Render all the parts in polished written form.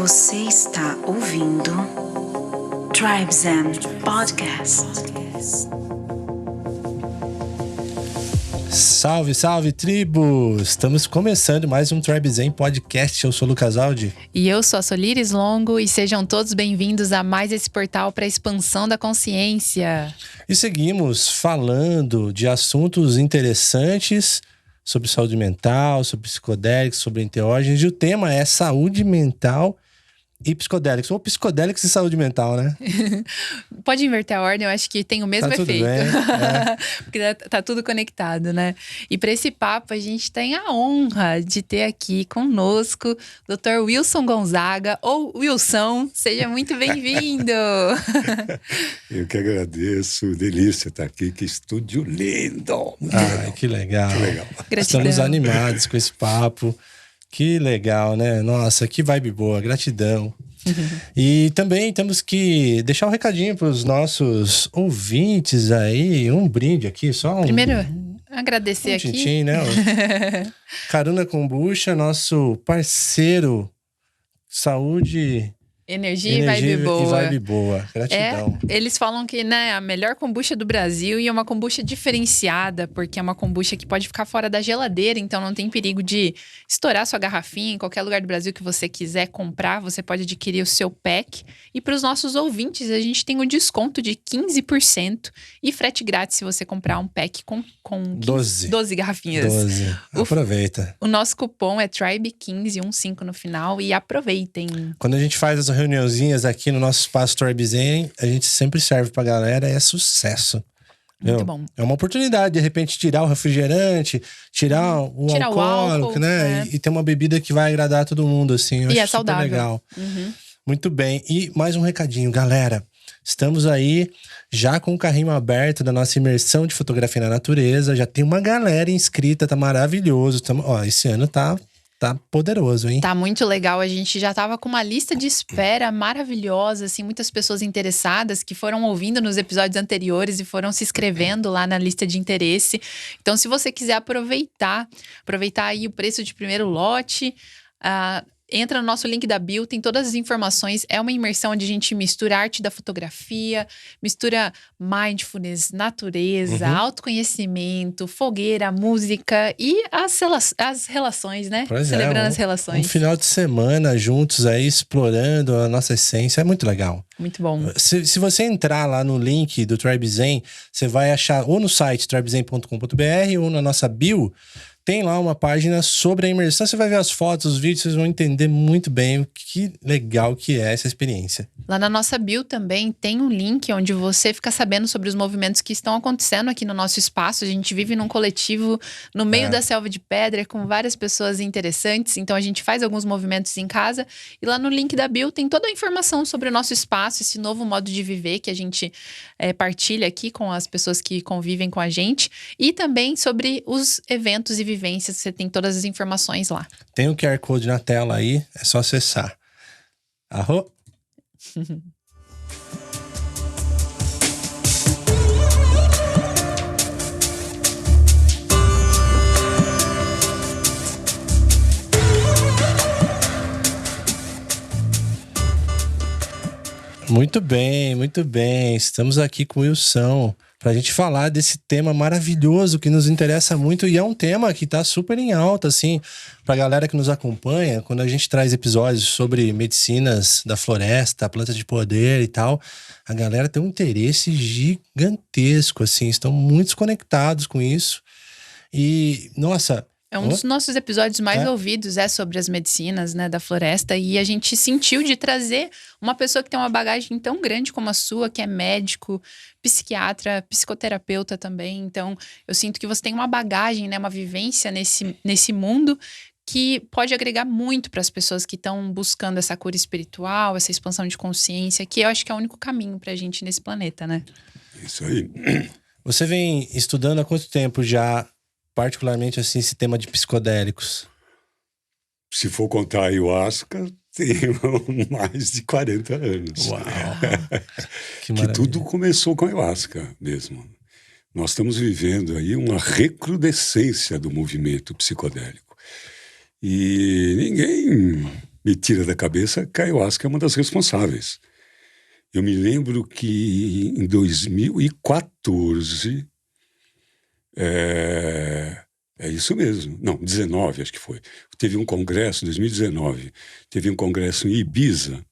Você está ouvindo Tribe Zen Podcast. Salve, salve, tribo! Estamos começando mais um Tribe Zen Podcast. Eu sou o Lucas Aldi. E eu sou a Solires Longo e sejam todos bem-vindos a mais esse portal para a expansão da consciência. E seguimos falando de assuntos interessantes sobre saúde mental, sobre psicodélicos, sobre enteógenos. E o tema é saúde mental e psicodélicos. Ou psicodélicos e saúde mental, né? Pode inverter a ordem, eu acho que tem o mesmo tudo efeito. Bem, Porque tá tudo conectado, né? E para esse papo, a gente tem a honra de ter aqui conosco o Dr. Wilson Gonzaga, ou Wilson. Seja muito bem-vindo! Eu que agradeço, delícia estar aqui, que estúdio lindo! Ai, que legal. Que legal. Gratidão. Estamos animados com esse papo. Que legal, né? Nossa, que vibe boa, gratidão. E também temos que deixar um recadinho para os nossos ouvintes aí, um brinde aqui, só um... Primeiro, agradecer aqui. Tintim, né? Karuna Kombucha, nosso parceiro, saúde... Energia e vibe boa. E vibe boa. Gratidão. Eles falam que, né, a melhor kombucha do Brasil e é uma kombucha diferenciada, porque é uma kombucha que pode ficar fora da geladeira, então não tem perigo de estourar sua garrafinha em qualquer lugar do Brasil que você quiser comprar, você pode adquirir o seu pack. E para os nossos ouvintes, a gente tem um desconto de 15% e frete grátis se você comprar um pack com 12 garrafinhas. 12. Aproveita. O nosso cupom é TRIBE15 no final e aproveitem. Quando a gente faz as reuniãozinhas aqui no nosso espaço Tribe Zen, a gente sempre serve pra galera, é sucesso. Muito bom. É uma oportunidade, de repente, tirar o refrigerante, tirar o alcoólico, né? E ter uma bebida que vai agradar todo mundo, assim. Eu e acho é saudável. super legal. Muito bem. E mais um recadinho, galera. Estamos aí já com o carrinho aberto da nossa imersão de fotografia na natureza. Já tem uma galera inscrita, tá maravilhoso. Esse ano tá poderoso, hein? Tá muito legal. A gente já tava com uma lista de espera maravilhosa, assim, muitas pessoas interessadas que foram ouvindo nos episódios anteriores e foram se inscrevendo lá na lista de interesse. Então, se você quiser aproveitar aí o preço de primeiro lote, entra no nosso link da bio, tem todas as informações. É uma imersão onde a gente mistura a arte da fotografia, mistura mindfulness, natureza, autoconhecimento, fogueira, música e as relações, né? Celebrando as relações. Um final de semana juntos aí, explorando a nossa essência. É muito legal. Muito bom. Se você entrar lá no link do Tribe Zen, você vai achar ou no site tribezen.com.br ou na nossa bio. Tem lá uma página sobre a imersão. Você vai ver as fotos, os vídeos, vocês vão entender muito bem o que legal que é essa experiência. Lá na nossa bio também tem um link onde você fica sabendo sobre os movimentos que estão acontecendo aqui no nosso espaço. A gente vive num coletivo no meio da selva de pedra com várias pessoas interessantes. Então a gente faz alguns movimentos em casa. E lá no link da bio tem toda a informação sobre o nosso espaço, esse novo modo de viver que a gente partilha aqui com as pessoas que convivem com a gente. E também sobre os eventos e vivências. Você tem todas as informações lá. Tem o QR Code na tela aí, é só acessar. Arro? Muito bem, muito bem. Estamos aqui com o Wilson pra gente falar desse tema maravilhoso que nos interessa muito e é um tema que tá super em alta, assim, pra galera que nos acompanha, quando a gente traz episódios sobre medicinas da floresta, plantas de poder e tal, a galera tem um interesse gigantesco, assim, estão muito conectados com isso e, nossa... É um dos nossos episódios mais ouvidos, sobre as medicinas, né, da floresta. E a gente sentiu de trazer uma pessoa que tem uma bagagem tão grande como a sua, que é médico, psiquiatra, psicoterapeuta também. Então, eu sinto que você tem uma bagagem, né, uma vivência nesse mundo que pode agregar muito para as pessoas que estão buscando essa cura espiritual, essa expansão de consciência, que eu acho que é o único caminho pra gente nesse planeta, né? Isso aí. Você vem estudando há quanto tempo já, particularmente assim, esse tema de psicodélicos? Se for contar a ayahuasca, tenho mais de 40 anos. Uau! Que tudo começou com a ayahuasca mesmo. Nós estamos vivendo aí uma recrudescência do movimento psicodélico. E ninguém me tira da cabeça que a ayahuasca é uma das responsáveis. Eu me lembro que em 2014, é isso mesmo, não, 19 acho que foi, teve um congresso, 2019, teve um congresso em Ibiza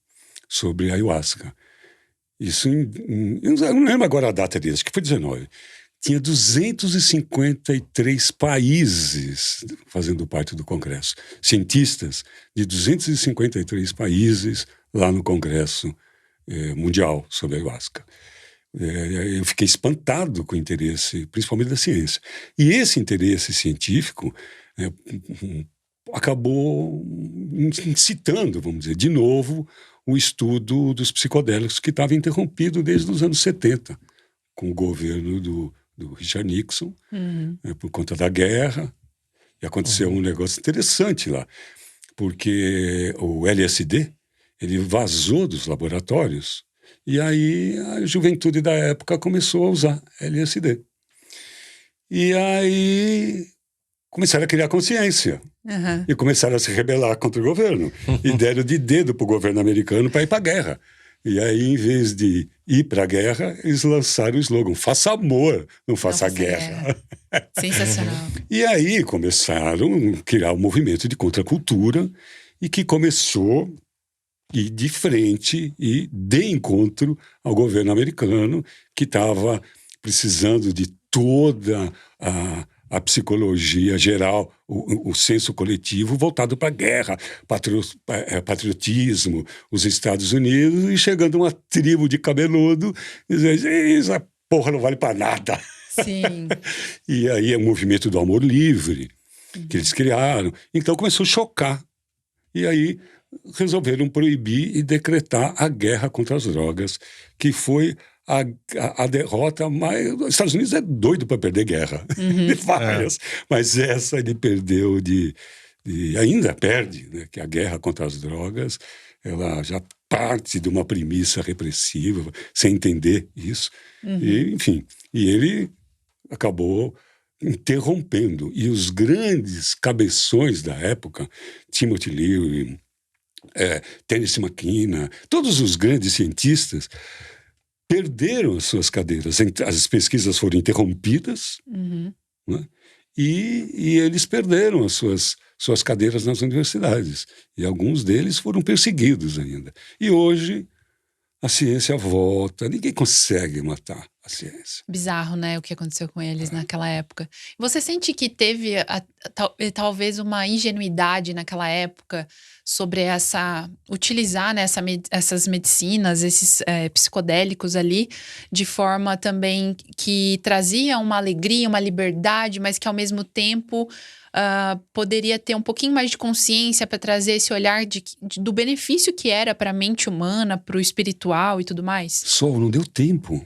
sobre ayahuasca. Isso eu não lembro agora a data dele, acho que foi 19. Tinha 253 países fazendo parte do congresso. Cientistas de 253 países lá no congresso mundial sobre a ayahuasca. Eu fiquei espantado com o interesse, principalmente da ciência. E esse interesse científico acabou incitando, vamos dizer, de novo, o estudo dos psicodélicos que estava interrompido desde os anos 70, com o governo do Richard Nixon, por conta da guerra. E aconteceu um negócio interessante lá, porque o LSD, ele vazou dos laboratórios, e aí a juventude da época começou a usar LSD. E aí começaram a criar consciência. E começaram a se rebelar contra o governo. E deram de dedo para o governo americano para ir para a guerra. E aí, em vez de ir para a guerra, eles lançaram o slogan: faça amor, não faça guerra. Sensacional. E aí começaram a criar um movimento de contracultura e que começou a ir de frente e de encontro ao governo americano, que estava precisando de toda a psicologia geral, o senso coletivo voltado para a guerra, patriotismo, os Estados Unidos, e chegando uma tribo de cabeludo dizendo: essa porra não vale para nada. Sim. E aí é o movimento do amor livre que eles criaram. Então começou a chocar. E aí resolveram proibir e decretar a guerra contra as drogas, que foi a derrota mais... Os Estados Unidos é doido para perder guerra, de várias, mas essa ele perdeu ainda perde, né? Que a guerra contra as drogas, ela já parte de uma premissa repressiva, sem entender isso. E, enfim, e ele acabou interrompendo. E os grandes cabeções da época, Timothy Leary, Tennessee McKenna, todos os grandes cientistas perderam as suas cadeiras. As pesquisas foram interrompidas, né? E eles perderam as suas cadeiras nas universidades. E alguns deles foram perseguidos ainda. E hoje a ciência volta. Ninguém consegue matar a ciência. Bizarro, né, o que aconteceu com eles naquela época. Você sente que teve talvez uma ingenuidade naquela época sobre utilizar, né, essas medicinas, esses psicodélicos ali, de forma também que trazia uma alegria, uma liberdade, mas que ao mesmo tempo poderia ter um pouquinho mais de consciência para trazer esse olhar do benefício que era para a mente humana, para o espiritual e tudo mais? Sol, não deu tempo.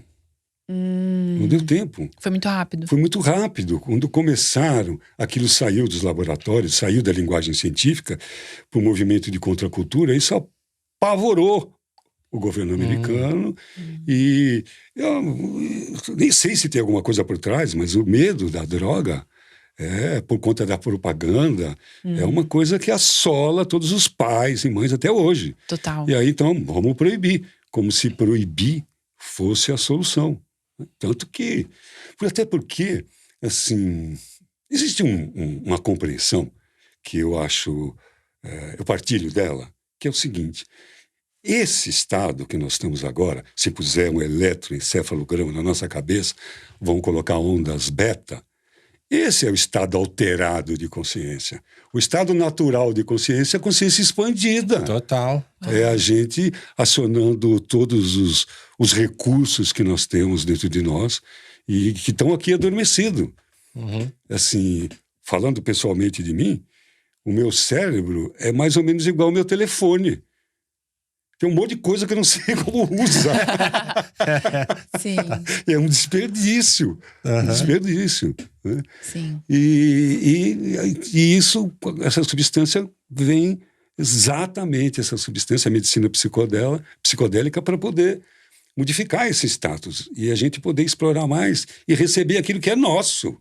Não deu tempo. Foi muito rápido. Foi muito rápido. Quando começaram, aquilo saiu dos laboratórios, saiu da linguagem científica para o movimento de contracultura, isso apavorou o governo americano. E eu nem sei se tem alguma coisa por trás, mas o medo da droga, por conta da propaganda, é uma coisa que assola todos os pais e mães até hoje. Total. E aí, então, vamos proibir. Como se proibir fosse a solução. Tanto que... Até porque, assim, existe uma compreensão que eu acho... eu partilho dela, que é o seguinte: esse estado que nós estamos agora, se puser um eletroencefalograma na nossa cabeça, vão colocar ondas beta. Esse é o estado alterado de consciência. O estado natural de consciência é a consciência expandida. Total. É a gente acionando todos os recursos que nós temos dentro de nós e que estão aqui adormecidos. Assim, falando pessoalmente de mim, o meu cérebro é mais ou menos igual ao meu telefone. Tem um monte de coisa que eu não sei como usa. Sim. É um desperdício. Um desperdício. Né? Sim. E essa substância vem exatamente, essa substância, a medicina psicodélica, para poder modificar esse status. E a gente poder explorar mais e receber aquilo que é nosso,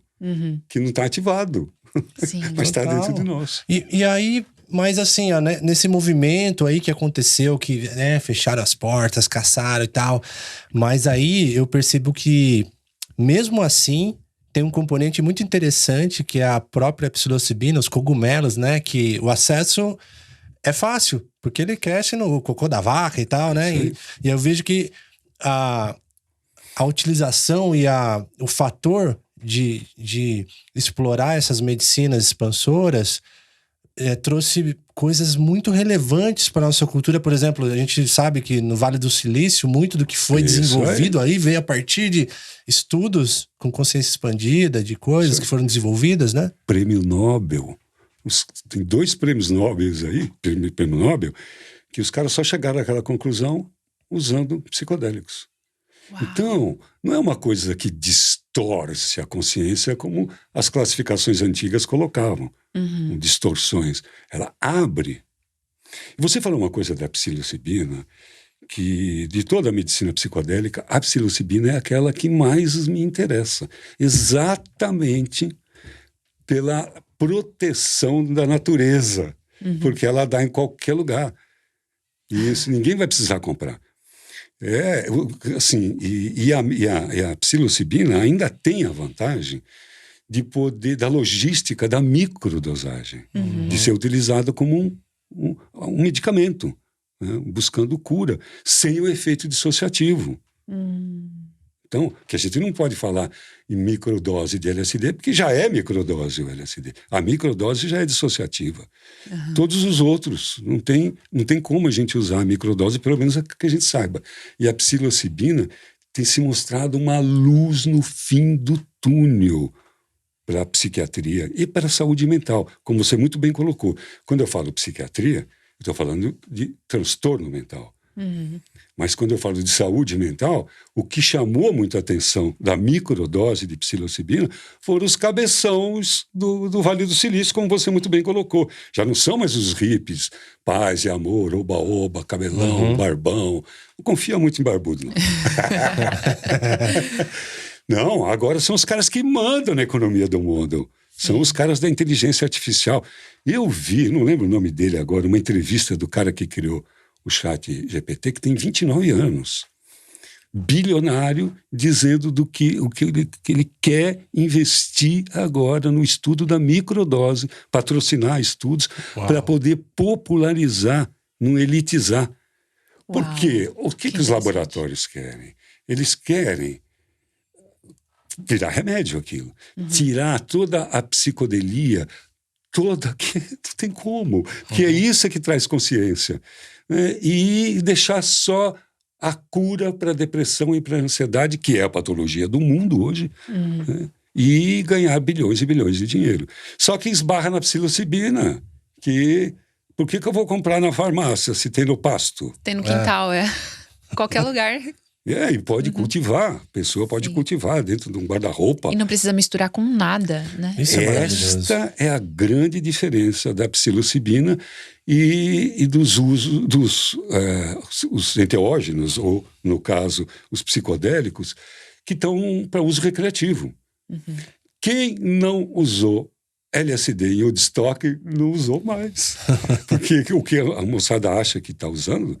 que não está ativado. Sim. Mas está dentro de nós. E aí... Mas assim, ó, né, nesse movimento aí que aconteceu, que né, fecharam as portas, caçaram e tal, mas aí eu percebo que, mesmo assim, tem um componente muito interessante que é a própria psilocibina, os cogumelos, né? Que o acesso é fácil, porque ele cresce no cocô da vaca e tal, né? E eu vejo que a utilização e o fator de explorar essas medicinas expansoras trouxe coisas muito relevantes para a nossa cultura. Por exemplo, a gente sabe que no Vale do Silício, muito do que foi desenvolvido aí veio a partir de estudos com consciência expandida, de coisas que foram desenvolvidas, né? Prêmio Nobel. Tem 2 prêmios Nobel aí, prêmio Nobel, que os caras só chegaram àquela conclusão usando psicodélicos. Uau. Então, não é uma coisa que distorce a consciência como as classificações antigas colocavam, com distorções. Ela abre. E você falou uma coisa da psilocibina, que de toda a medicina psicodélica, a psilocibina é aquela que mais me interessa. Exatamente pela proteção da natureza, porque ela dá em qualquer lugar. E isso ninguém vai precisar comprar. Assim, e a psilocibina ainda tem a vantagem de poder, da logística da microdosagem, de ser utilizada como um medicamento, né, buscando cura, sem o efeito dissociativo. Então, que a gente não pode falar em microdose de LSD, porque já é microdose o LSD. A microdose já é dissociativa. Todos os outros, não tem como a gente usar a microdose, pelo menos que a gente saiba. E a psilocibina tem se mostrado uma luz no fim do túnel para a psiquiatria e para a saúde mental, como você muito bem colocou. Quando eu falo psiquiatria, eu estou falando de transtorno mental. Mas quando eu falo de saúde mental, o que chamou muita atenção da microdose de psilocibina foram os cabeções do Vale do Silício, como você muito bem colocou. Já não são mais os hippies, paz e amor, oba-oba, cabelão, barbão. Não confia muito em barbudo, não. Não, agora são os caras que mandam na economia do mundo. São os caras da inteligência artificial. Eu vi, não lembro o nome dele agora, uma entrevista do cara que criou o chat GPT, que tem 29 anos, bilionário, dizendo o que ele quer investir agora no estudo da microdose, patrocinar estudos para poder popularizar, não elitizar. Por quê? O que os laboratórios querem? Eles querem virar remédio aquilo, tirar toda a psicodelia, que não tem como, que é isso que traz consciência. E deixar só a cura para a depressão e para a ansiedade, que é a patologia do mundo hoje, né? E ganhar bilhões e bilhões de dinheiro. Só que esbarra na psilocibina, que por que eu vou comprar na farmácia se tem no pasto? Tem no quintal, qualquer lugar. E pode cultivar, a pessoa pode cultivar dentro de um guarda-roupa. E não precisa misturar com nada, né? Isso é maravilhoso. Esta é a grande diferença da psilocibina e dos usos os enteógenos, ou, no caso, os psicodélicos, que estão para uso recreativo. Quem não usou LSD em Woodstock não usou mais. Porque o que a moçada acha que está usando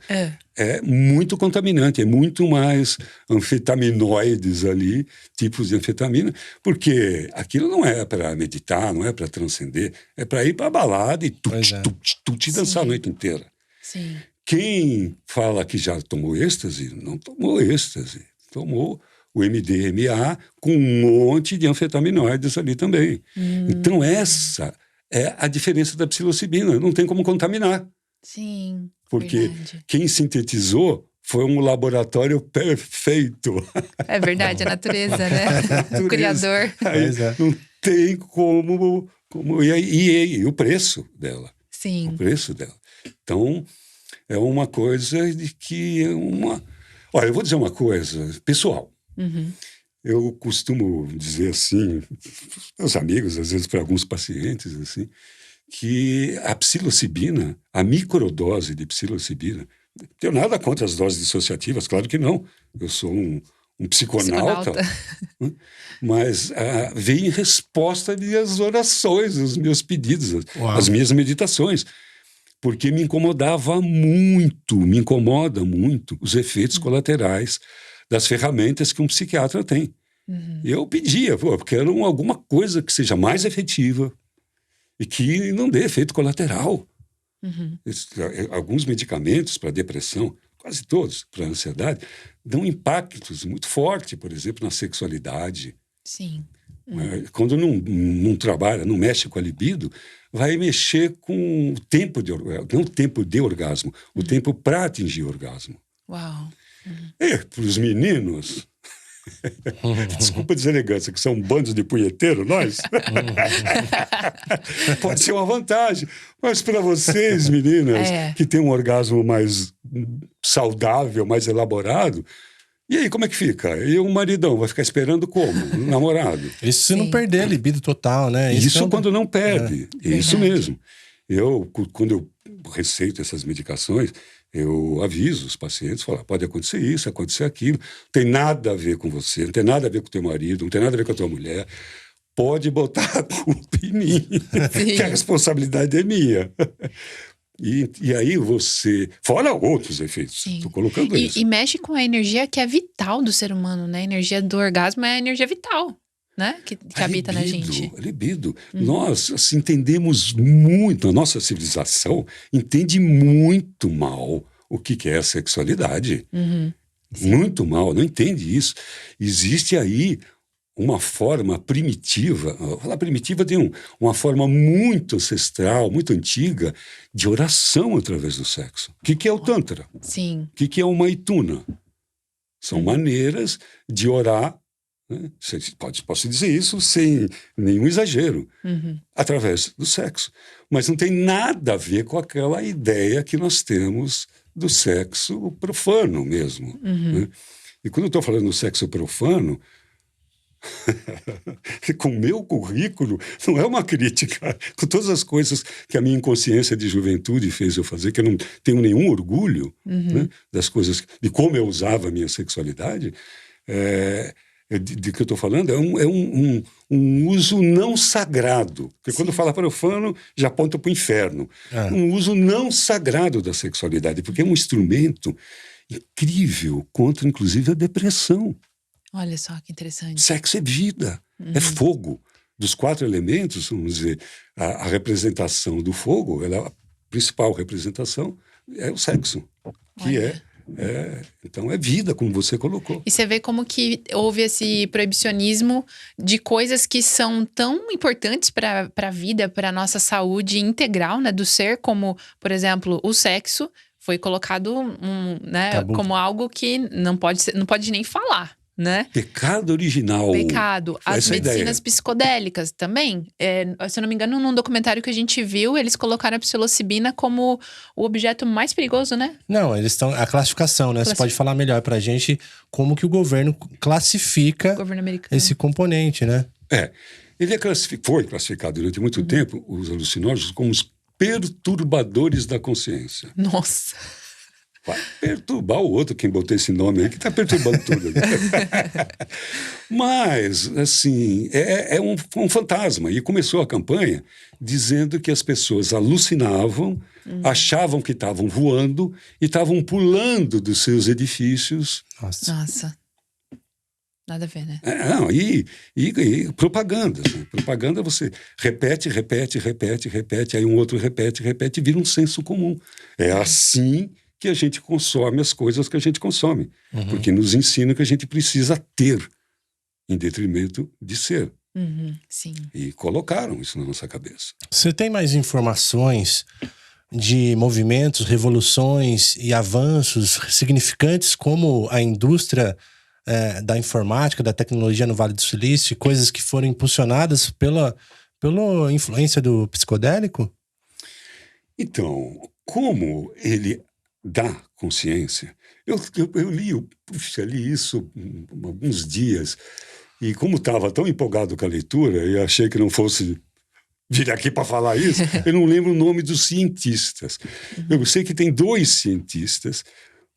é muito contaminante, é muito mais anfetaminoides ali, tipos de anfetamina, porque aquilo não é para meditar, não é para transcender, é para ir para a balada e te dançar a noite inteira. Sim. Quem fala que já tomou êxtase, não tomou êxtase, tomou o MDMA com um monte de anfetaminoides ali também. Então essa é a diferença da psilocibina, não tem como contaminar. Sim, porque verdade. Quem sintetizou foi um laboratório perfeito. É verdade, a natureza, né? O criador. Aí, não tem como e o preço dela. Sim. O preço dela. Então, é uma coisa de que Olha, eu vou dizer uma coisa pessoal. Eu costumo dizer assim, meus amigos, às vezes para alguns pacientes, assim, que a psilocibina, a microdose de psilocibina, não tenho nada contra as doses dissociativas, claro que não. Eu sou um psiconauta. Mas veio em resposta às minhas orações, aos meus pedidos, às minhas meditações. porque me incomoda muito os efeitos colaterais das ferramentas que um psiquiatra tem. Eu pedia, eu quero alguma coisa que seja mais efetiva e que não dê efeito colateral. Alguns medicamentos para depressão, quase todos, para ansiedade, dão impactos muito fortes, por exemplo, na sexualidade. Sim. Quando não trabalha, não mexe com a libido, vai mexer com o tempo de orgasmo, não o tempo de orgasmo, o tempo para atingir o orgasmo. Uau. Para os meninos, desculpa a deselegância, que são bandos de punheteiro, nós, pode ser uma vantagem. Mas para vocês, meninas, que têm um orgasmo mais saudável, mais elaborado, e aí, como é que fica? E o maridão vai ficar esperando como? O namorado? Isso se não perder a libido total, né? Isso quando não perde. Isso Verdade. mesmo. Quando eu receito essas medicações, eu aviso os pacientes, falo, pode acontecer isso, acontecer aquilo, não tem nada a ver com você, não tem nada a ver com o teu marido, não tem nada a ver com a tua mulher, pode botar a culpa em mim, que a responsabilidade é minha. E aí você... Fora outros efeitos. Estou colocando isso. E mexe com a energia que é vital do ser humano, né? A energia do orgasmo é a energia vital, né? Que habita na gente. A libido. Nós assim, entendemos muito, a nossa civilização entende muito mal o que é a sexualidade. Muito mal, não entende isso. Existe aí uma forma primitiva, falar primitiva tem uma forma muito ancestral, muito antiga, de oração através do sexo. O que é o Tantra? Sim. O que é o Maituna? São maneiras de orar, né? Posso dizer isso sem nenhum exagero, através do sexo. Mas não tem nada a ver com aquela ideia que nós temos do sexo profano mesmo. Né? E quando eu estou falando do sexo profano, com o meu currículo, não é uma crítica, com todas as coisas que a minha inconsciência de juventude fez eu fazer, que eu não tenho nenhum orgulho né, das coisas, de como eu usava a minha sexualidade, de que eu estou falando, é um uso não sagrado, porque quando fala profano, já aponta para o inferno. Um uso não sagrado da sexualidade, porque é um instrumento incrível contra, inclusive, a depressão. Olha só que interessante. Sexo é vida, é fogo. Dos 4 elementos, vamos dizer, a representação do fogo, a principal representação é o sexo, que então é vida, como você colocou. E você vê como que houve esse proibicionismo de coisas que são tão importantes para a vida, para a nossa saúde integral, né, do ser, como, por exemplo, o sexo foi colocado né, como algo que não pode nem falar. Né? Pecado original. Pecado. As medicinas psicodélicas também. Se eu não me engano, num documentário que a gente viu, eles colocaram a psilocibina como o objeto mais perigoso, né? Não, eles estão... A classificação, né? Você pode falar melhor pra gente como que o governo classifica esse componente, né? Ele foi classificado durante muito tempo, os alucinógenos, como os perturbadores da consciência. Nossa! Vai perturbar o outro, quem botou esse nome aí, que está perturbando tudo. Mas, assim, é um fantasma. E começou a campanha dizendo que as pessoas alucinavam, achavam que estavam voando e estavam pulando dos seus edifícios. Nossa. Nada a ver, né? E propagandas. Né? Propaganda você repete, aí um outro repete, e vira um senso comum. É assim que a gente consome as coisas que a gente consome. Porque nos ensina que a gente precisa ter, em detrimento de ser. Sim. E colocaram isso na nossa cabeça. Você tem mais informações de movimentos, revoluções e avanços significantes como a indústria da informática, da tecnologia no Vale do Silício, coisas que foram impulsionadas pela influência do psicodélico? Então, como ele dá consciência, eu li isso há alguns dias, e como estava tão empolgado com a leitura, e achei que não fosse vir aqui para falar isso, eu não lembro o nome dos cientistas. Eu sei que tem 2 cientistas,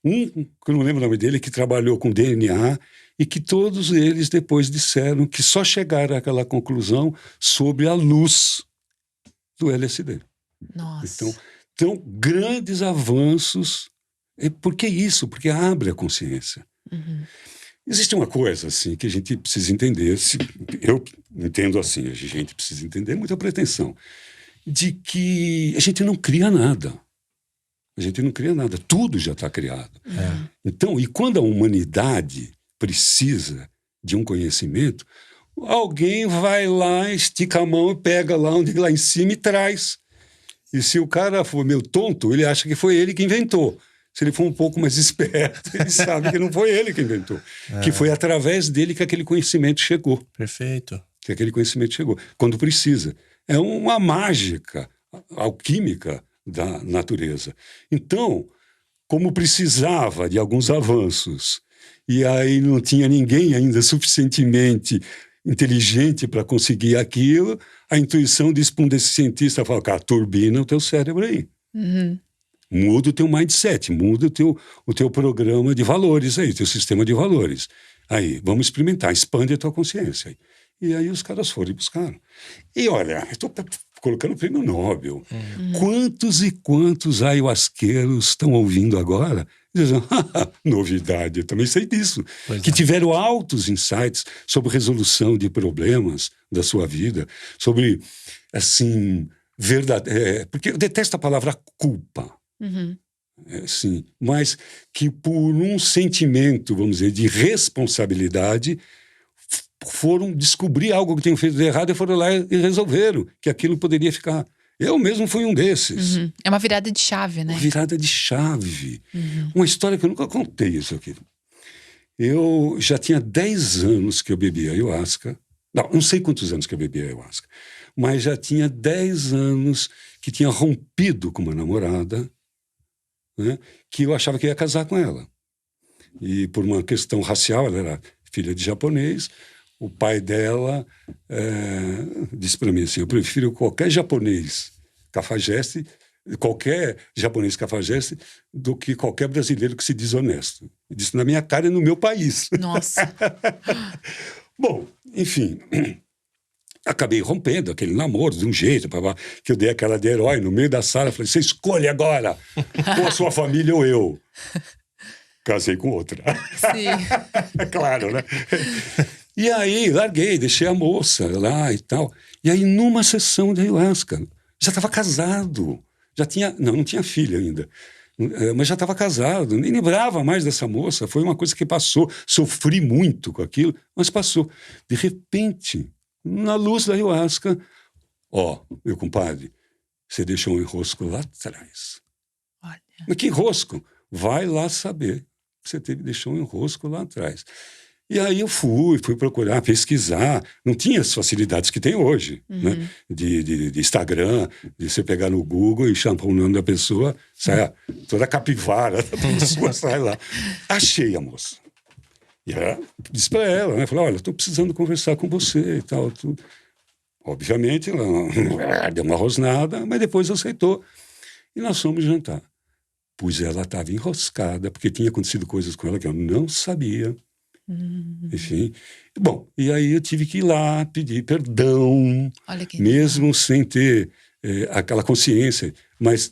um, que eu não lembro o nome dele, que trabalhou com DNA, e que todos eles depois disseram que só chegaram àquela conclusão sobre a luz do LSD. Nossa. Então, Então, grandes avanços. Por que isso? Porque abre a consciência. Existe uma coisa assim que a gente precisa entender, eu entendo assim, a gente precisa entender, muita pretensão, de que a gente não cria nada. A gente não cria nada, tudo já está criado. Então, e quando a humanidade precisa de um conhecimento, alguém vai lá, estica a mão e pega lá em cima e traz. E se o cara for meio tonto, ele acha que foi ele que inventou. Se ele for um pouco mais esperto, ele sabe que não foi ele que inventou. Que foi através dele que aquele conhecimento chegou. Perfeito. Que aquele conhecimento chegou. Quando precisa. É uma mágica alquímica da natureza. Então, como precisava de alguns avanços, e aí não tinha ninguém ainda suficientemente inteligente para conseguir aquilo, a intuição disse para um desses cientistas, fala, cara, turbina o teu cérebro aí. Muda o teu mindset, muda o teu programa de valores aí, teu sistema de valores. Aí, vamos experimentar, expande a tua consciência aí. E aí os caras foram e buscaram. E olha, eu estou colocando o prêmio Nobel. Quantos e quantos ayahuasqueiros estão ouvindo agora? Dizem, novidade, eu também sei disso. Que tiveram altos insights sobre resolução de problemas da sua vida, sobre, assim, verdade. Porque eu detesto a palavra culpa. Assim, mas que por um sentimento, vamos dizer, de responsabilidade, foram descobrir algo que tinham feito de errado e foram lá e resolveram que aquilo poderia ficar. Eu mesmo fui um desses. É uma virada de chave, né? Uma virada de chave. Uma história que eu nunca contei isso aqui. Eu já tinha 10 anos que eu bebia ayahuasca. Não sei quantos anos que eu bebia ayahuasca. Mas já tinha 10 anos que tinha rompido com uma namorada, né, que eu achava que ia casar com ela. E por uma questão racial, ela era filha de japonês, o pai dela disse para mim assim, eu prefiro qualquer japonês cafajeste do que qualquer brasileiro que se diz honesto. Eu disse na minha cara e no meu país. Nossa. Bom, enfim... Acabei rompendo aquele namoro de um jeito, que eu dei aquela de herói no meio da sala. Falei, você escolhe agora, ou a sua família ou eu. Casei com outra. Sim. Claro, né? E aí, larguei, deixei a moça lá e tal. E aí, numa sessão de ayahuasca, já estava casado. Não tinha filha ainda. Mas já estava casado. Nem lembrava mais dessa moça. Foi uma coisa que passou. Sofri muito com aquilo, mas passou. De repente... Na luz da ayahuasca, meu compadre, você deixou um enrosco lá atrás. Olha. Mas que enrosco? Vai lá saber que você deixou um enrosco lá atrás. E aí eu fui procurar, pesquisar. Não tinha as facilidades que tem hoje, né? De Instagram, de você pegar no Google e chamar o nome da pessoa, sai toda a capivara da pessoa, sai lá. Achei a moça. E ela disse para ela, né? Falou, olha, estou precisando conversar com você e tal. Tudo. Obviamente, ela deu uma rosnada, mas depois aceitou. E nós fomos jantar. Pois ela estava enroscada, porque tinha acontecido coisas com ela que eu não sabia. Enfim. Bom, e aí eu tive que ir lá pedir perdão, mesmo sem ter aquela consciência. Mas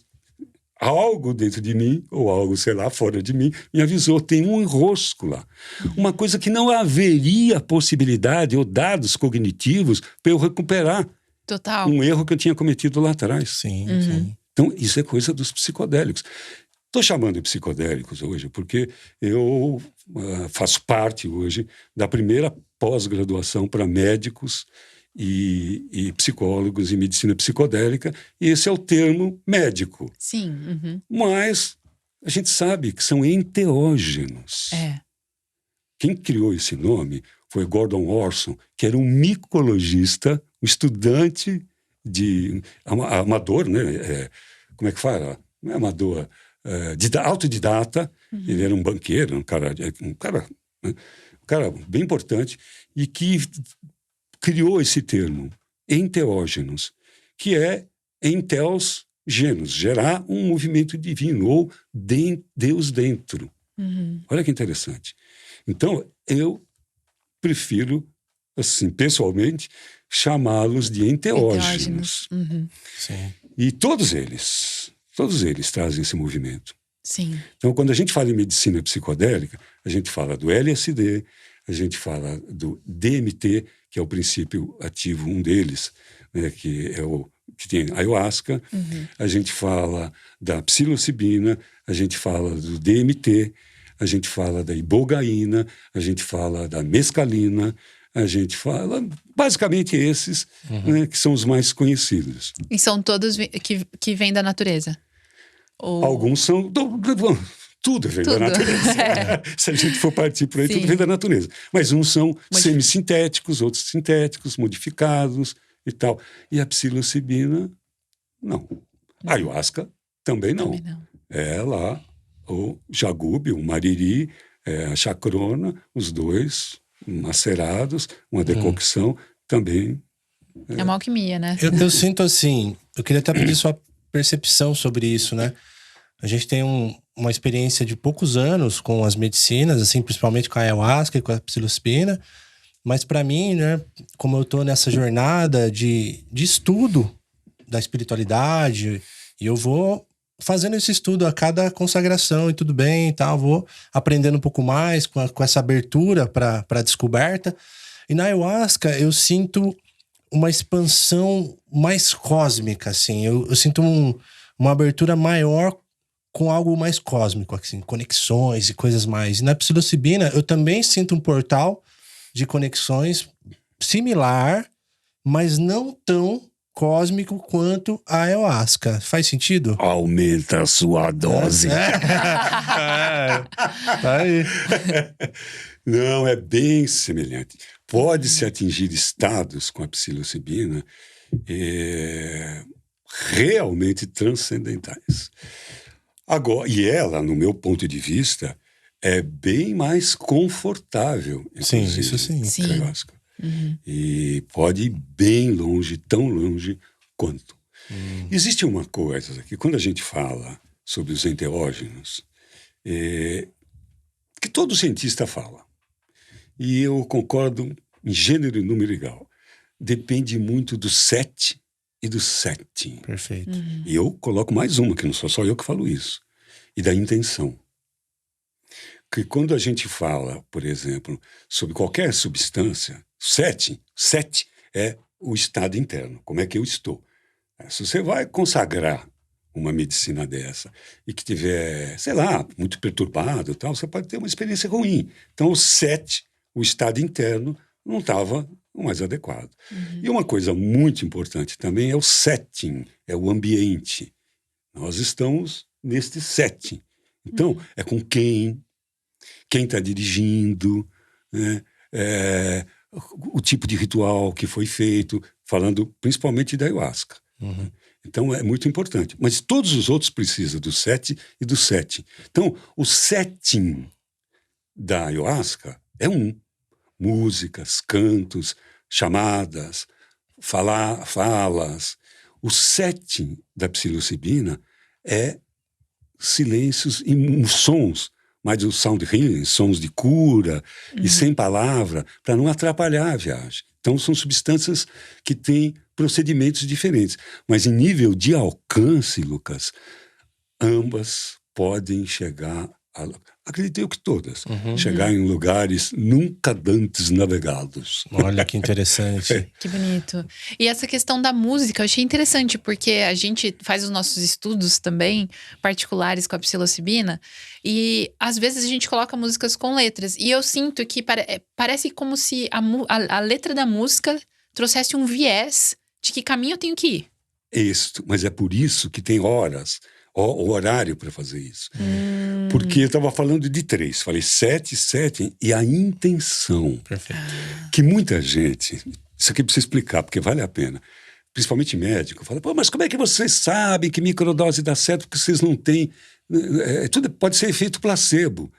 algo dentro de mim, ou algo, sei lá, fora de mim, me avisou, tem um enrosco lá. Uma coisa que não haveria possibilidade ou dados cognitivos para eu recuperar. Total. Um erro que eu tinha cometido lá atrás. Sim, sim. Então, isso é coisa dos psicodélicos. Estou chamando de psicodélicos hoje porque eu faço parte hoje da primeira pós-graduação para médicos e psicólogos em medicina psicodélica, e esse é o termo médico. Sim. Mas a gente sabe que são enteógenos. Quem criou esse nome foi Gordon Orson, que era um micologista, um estudante amador, né? Como é que fala? Não é amador, autodidata. Ele era um banqueiro, um cara bem importante, e que criou esse termo, enteógenos, que é enteos genos, gerar um movimento divino, ou Deus dentro. Olha que interessante. Então, eu prefiro, assim, pessoalmente, chamá-los de enteógenos. Sim. E todos eles Todos eles trazem esse movimento. Sim. Então, quando a gente fala em medicina psicodélica, a gente fala do LSD, a gente fala do DMT, que é o princípio ativo, um deles, né, que é o que tem ayahuasca. A gente fala da psilocibina, a gente fala do DMT, a gente fala da ibogaína, a gente fala da mescalina, a gente fala basicamente esses, né, que são os mais conhecidos. E são todos que vêm da natureza? Ou... Alguns são... Tudo vem da natureza. Se a gente for partir por aí, Sim. tudo vem da natureza. Mas uns são semissintéticos, outros sintéticos, modificados e tal. E a psilocibina, não. A ayahuasca também não. É lá o jagube, o mariri, a chacrona, os dois macerados, uma decocção também. É uma alquimia, né? Eu sinto assim, eu queria até pedir sua percepção sobre isso, né? A gente tem uma experiência de poucos anos com as medicinas, assim, principalmente com a ayahuasca e com a psilocibina, mas para mim, né, como eu tô nessa jornada de estudo da espiritualidade, e eu vou fazendo esse estudo a cada consagração e tudo bem e tal, vou aprendendo um pouco mais com essa abertura para a descoberta. E na ayahuasca eu sinto uma expansão mais cósmica, assim, eu sinto uma abertura maior com algo mais cósmico, assim, conexões e coisas mais. E na psilocibina eu também sinto um portal de conexões similar, mas não tão cósmico quanto a ayahuasca. Faz sentido? Aumenta a sua dose. Tá aí. Não, é bem semelhante. Pode-se atingir estados com a psilocibina realmente transcendentais. Agora, e ela, no meu ponto de vista, é bem mais confortável. Sim, isso sim. Que a ayahuasca. E pode ir bem longe, tão longe quanto. Existe uma coisa que quando a gente fala sobre os enteógenos, que todo cientista fala, e eu concordo em gênero e número igual, depende muito do set e do setting. Perfeito. E eu coloco mais uma, que não sou só eu que falo isso, e da intenção. Que quando a gente fala, por exemplo, sobre qualquer substância, set é o estado interno, como é que eu estou. Se você vai consagrar uma medicina dessa e que tiver, sei lá, muito perturbado e tal, você pode ter uma experiência ruim. Então o set, o estado interno, não estava o mais adequado. E uma coisa muito importante também é o setting, é o ambiente. Nós estamos neste setting. Então, é com quem está dirigindo, né? O tipo de ritual que foi feito, falando principalmente da ayahuasca. Então, é muito importante. Mas todos os outros precisam do set e do setting. Então, o setting da ayahuasca é músicas, cantos, chamadas, falas. O setting da psilocibina é silêncios e sons, mas o sound healing, sons de cura e sem palavra, para não atrapalhar a viagem. Então são substâncias que têm procedimentos diferentes. Mas em nível de alcance, Lucas, ambas podem chegar acredito eu que todas, chegar em lugares nunca antes navegados. Olha que interessante. Que bonito. E essa questão da música, eu achei interessante, porque a gente faz os nossos estudos também, particulares com a psilocibina, e às vezes a gente coloca músicas com letras, e eu sinto que parece como se a letra da música trouxesse um viés de que caminho eu tenho que ir. Isso, mas é por isso que tem horas, o horário para fazer isso. Porque eu estava falando de 3. Falei 7 e a intenção. Perfeito. Que muita gente... Isso aqui precisa explicar, porque vale a pena. Principalmente médico. Fala, mas como é que vocês sabem que microdose dá certo? Porque vocês não têm... tudo pode ser efeito placebo.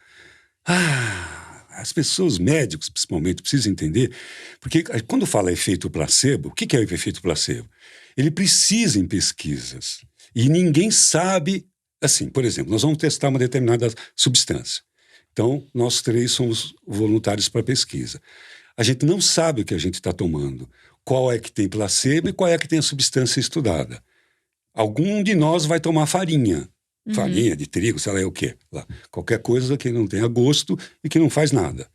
As pessoas, médicos principalmente, precisam entender. Porque quando fala efeito placebo, o que é o efeito placebo? Ele precisa em pesquisas. E ninguém sabe, assim, por exemplo, nós vamos testar uma determinada substância. Então, nós 3 somos voluntários para a pesquisa. A gente não sabe o que a gente está tomando, qual é que tem placebo e qual é que tem a substância estudada. algum de nós vai tomar farinha. Farinha de trigo, sei lá o quê. Lá. Qualquer coisa que não tenha gosto e que não faz nada.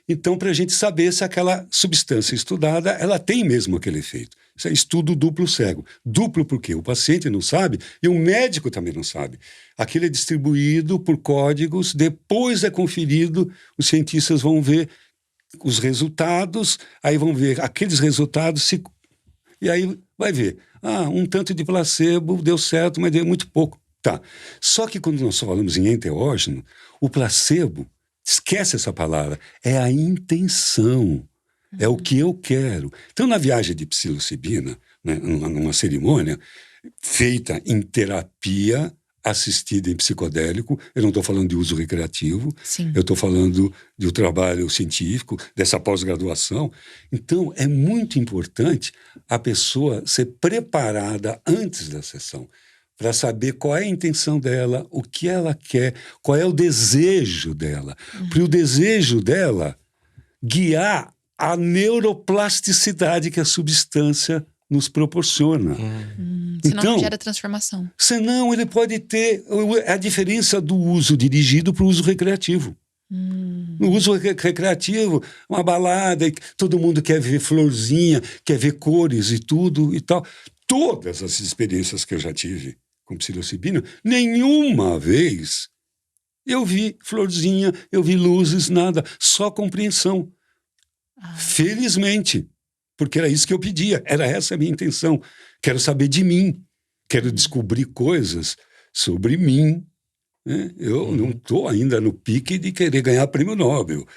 Então, para a gente saber se aquela substância estudada, ela tem mesmo aquele efeito. Isso é estudo duplo cego. Duplo porque o paciente não sabe e o médico também não sabe. Aquilo é distribuído por códigos, depois é conferido, os cientistas vão ver os resultados, aí vão ver aqueles resultados, e aí vai ver. Um tanto de placebo deu certo, mas deu muito pouco. Tá. Só que quando nós falamos em enteógeno, o placebo, esquece essa palavra, é a intenção, é o que eu quero. Então, na viagem de psilocibina, né, numa cerimônia feita em terapia assistida em psicodélico, eu não estou falando de uso recreativo, Sim. eu estou falando do trabalho científico, dessa pós-graduação. Então, é muito importante a pessoa ser preparada antes da sessão, para saber qual é a intenção dela, o que ela quer, qual é o desejo dela. Para o desejo dela guiar a neuroplasticidade que a substância nos proporciona. Senão Então, não gera transformação. Senão ele pode ter a diferença do uso dirigido para o uso recreativo. No uso recreativo, uma balada, todo mundo quer ver florzinha, quer ver cores e tudo e tal. Todas as experiências que eu já tive com psilocibina, nenhuma vez eu vi florzinha, eu vi luzes, nada, só compreensão. Felizmente, porque era isso que eu pedia, era essa a minha intenção. Quero saber de mim, quero descobrir coisas sobre mim. Né? Eu não estou ainda no pique de querer ganhar prêmio Nobel.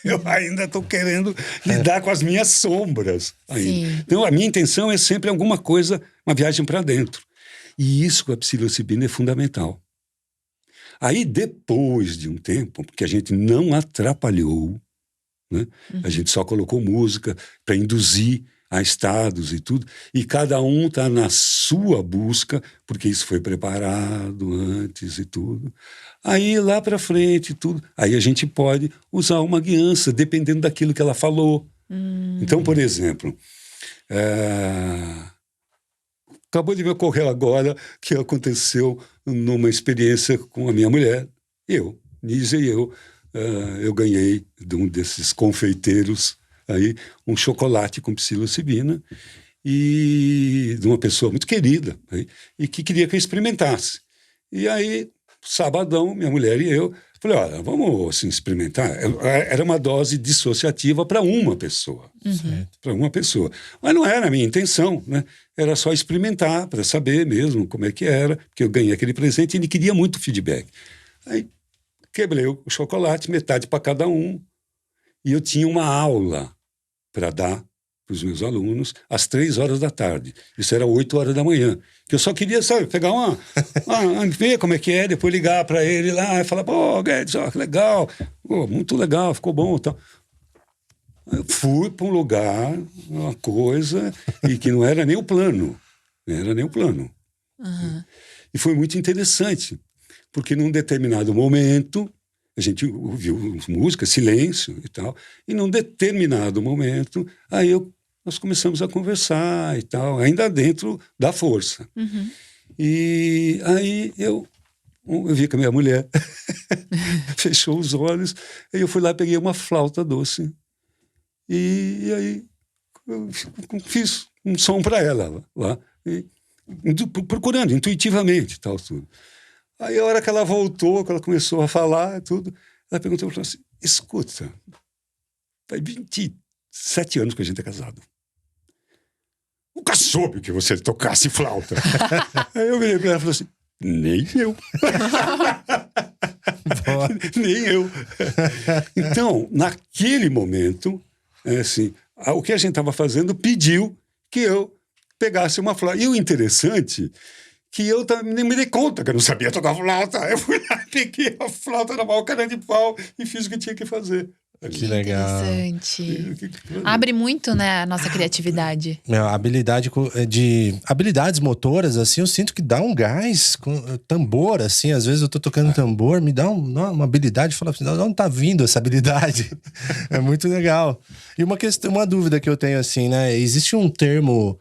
Eu ainda estou querendo lidar com as minhas sombras ainda. Então, a minha intenção é sempre alguma coisa, uma viagem para dentro. E isso com a psilocibina é fundamental. Aí, depois de um tempo, porque a gente não atrapalhou, né? A gente só colocou música para induzir a estados e tudo, e cada um está na sua busca, porque isso foi preparado antes e tudo. Aí, lá para frente, tudo, aí a gente pode usar uma guiança, dependendo daquilo que ela falou. Então, por exemplo, acabou de me ocorrer agora que aconteceu numa experiência com a minha mulher, Nízia e eu ganhei de um desses confeiteiros aí um chocolate com psilocibina e de uma pessoa muito querida aí, e que queria que eu experimentasse. E aí, sabadão, minha mulher e eu, falei, olha, vamos assim, experimentar. Era uma dose dissociativa para uma pessoa. Para uma pessoa. Mas não era a minha intenção, né? Era só experimentar, para saber mesmo como é que era, porque eu ganhei aquele presente e ele queria muito feedback. Aí, quebrei o chocolate, metade para cada um, e eu tinha uma aula para dar para os meus alunos às 3h da tarde. Isso era 8h da manhã. Eu só queria, sabe, pegar ver como é que é, depois ligar para ele lá e falar, pô, Guedes, ó, que legal, pô, muito legal, ficou bom e tal. Eu fui para um lugar, uma coisa, e que não era nem o plano. Não era nem o plano. E foi muito interessante, porque num determinado momento, a gente ouviu música, silêncio e tal, e num determinado momento, aí nós começamos a conversar e tal, ainda dentro da força. E aí eu vi que a minha mulher fechou os olhos, aí eu fui lá e peguei uma flauta doce, e aí eu fiz um som para ela lá, procurando intuitivamente tal, tudo. Aí, a hora que ela voltou, que ela começou a falar tudo, ela perguntou para mim assim, escuta, faz 27 anos que a gente é casado. Nunca soube que você tocasse flauta. Aí eu virei para ela e falei assim, nem eu. Nem eu. Então, naquele momento, assim, o que a gente estava fazendo pediu que eu pegasse uma flauta. E o interessante que eu nem me dei conta que eu não sabia tocar flauta. Eu fui lá, peguei a flauta na maior cara de pau e fiz o que tinha que fazer. Que legal. Interessante. Abre muito, né, a nossa criatividade. Habilidades motoras, assim, eu sinto que dá um gás. Tambor, assim, às vezes eu tô tocando tambor, me dá uma habilidade, fala assim, de onde tá vindo essa habilidade? É muito legal. E uma dúvida que eu tenho, assim, né, existe um termo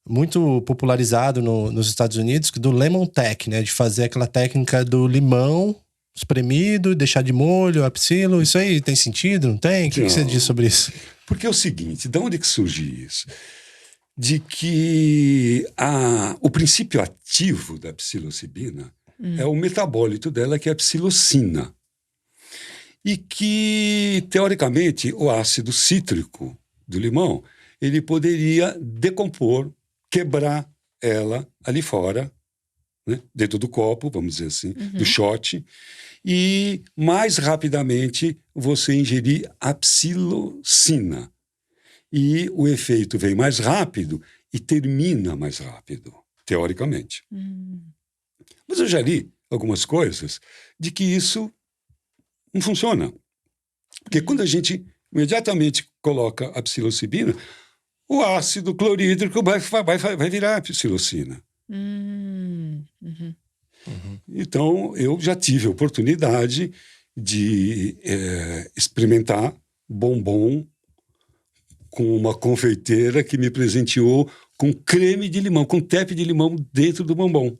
muito popularizado nos Estados Unidos, do lemon tech, né? De fazer aquela técnica do limão espremido, deixar de molho, a psilo. Isso aí tem sentido? Não tem? O que você diz sobre isso? Porque é o seguinte, de onde que surge isso? De que o princípio ativo da psilocibina é o metabólito dela, que é a psilocina. E que, teoricamente, o ácido cítrico do limão, ele poderia decompor, quebrar ela ali fora, né, dentro do copo, vamos dizer assim, do shot, e mais rapidamente você ingerir a psilocina. E o efeito vem mais rápido e termina mais rápido, teoricamente. Mas eu já li algumas coisas de que isso não funciona. Porque quando a gente imediatamente coloca a psilocibina, o ácido clorídrico vai virar psilocina. Então, eu já tive a oportunidade de experimentar bombom com uma confeiteira que me presenteou com creme de limão, com tepe de limão dentro do bombom.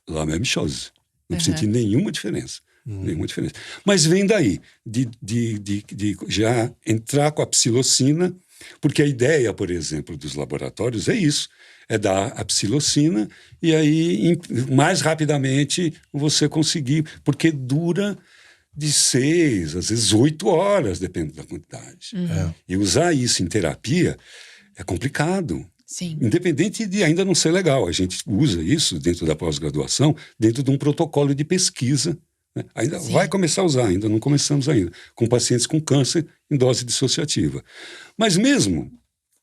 La même chose. Não senti nenhuma diferença. Nenhuma diferença. Mas vem daí, de já entrar com a psilocina, porque a ideia, por exemplo, dos laboratórios é isso, é dar a psilocina e aí mais rapidamente você conseguir, porque dura de 6, às vezes 8 horas, depende da quantidade. E usar isso em terapia é complicado. Sim. Independente de ainda não ser legal. A gente usa isso dentro da pós-graduação, dentro de um protocolo de pesquisa. Né? Ainda vai começar a usar, ainda não começamos ainda, com pacientes com câncer em dose dissociativa. Mas mesmo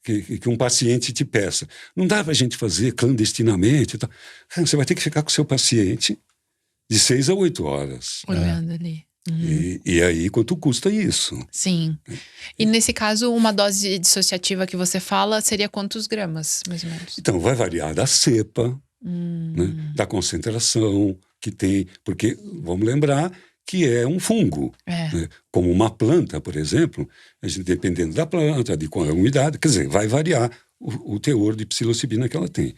que um paciente te peça, não dá para a gente fazer clandestinamente. Tá? Você vai ter que ficar com o seu paciente de 6 a 8 horas. Olhando ali. E aí, quanto custa isso? Sim. E nesse caso, uma dose dissociativa que você fala seria quantos gramas, mais ou menos? Então, vai variar da cepa, né, da concentração que tem, porque vamos lembrar que é um fungo. Né? Como uma planta, por exemplo, a gente, dependendo da planta, de qual é a umidade, quer dizer, vai variar o teor de psilocibina que ela tem.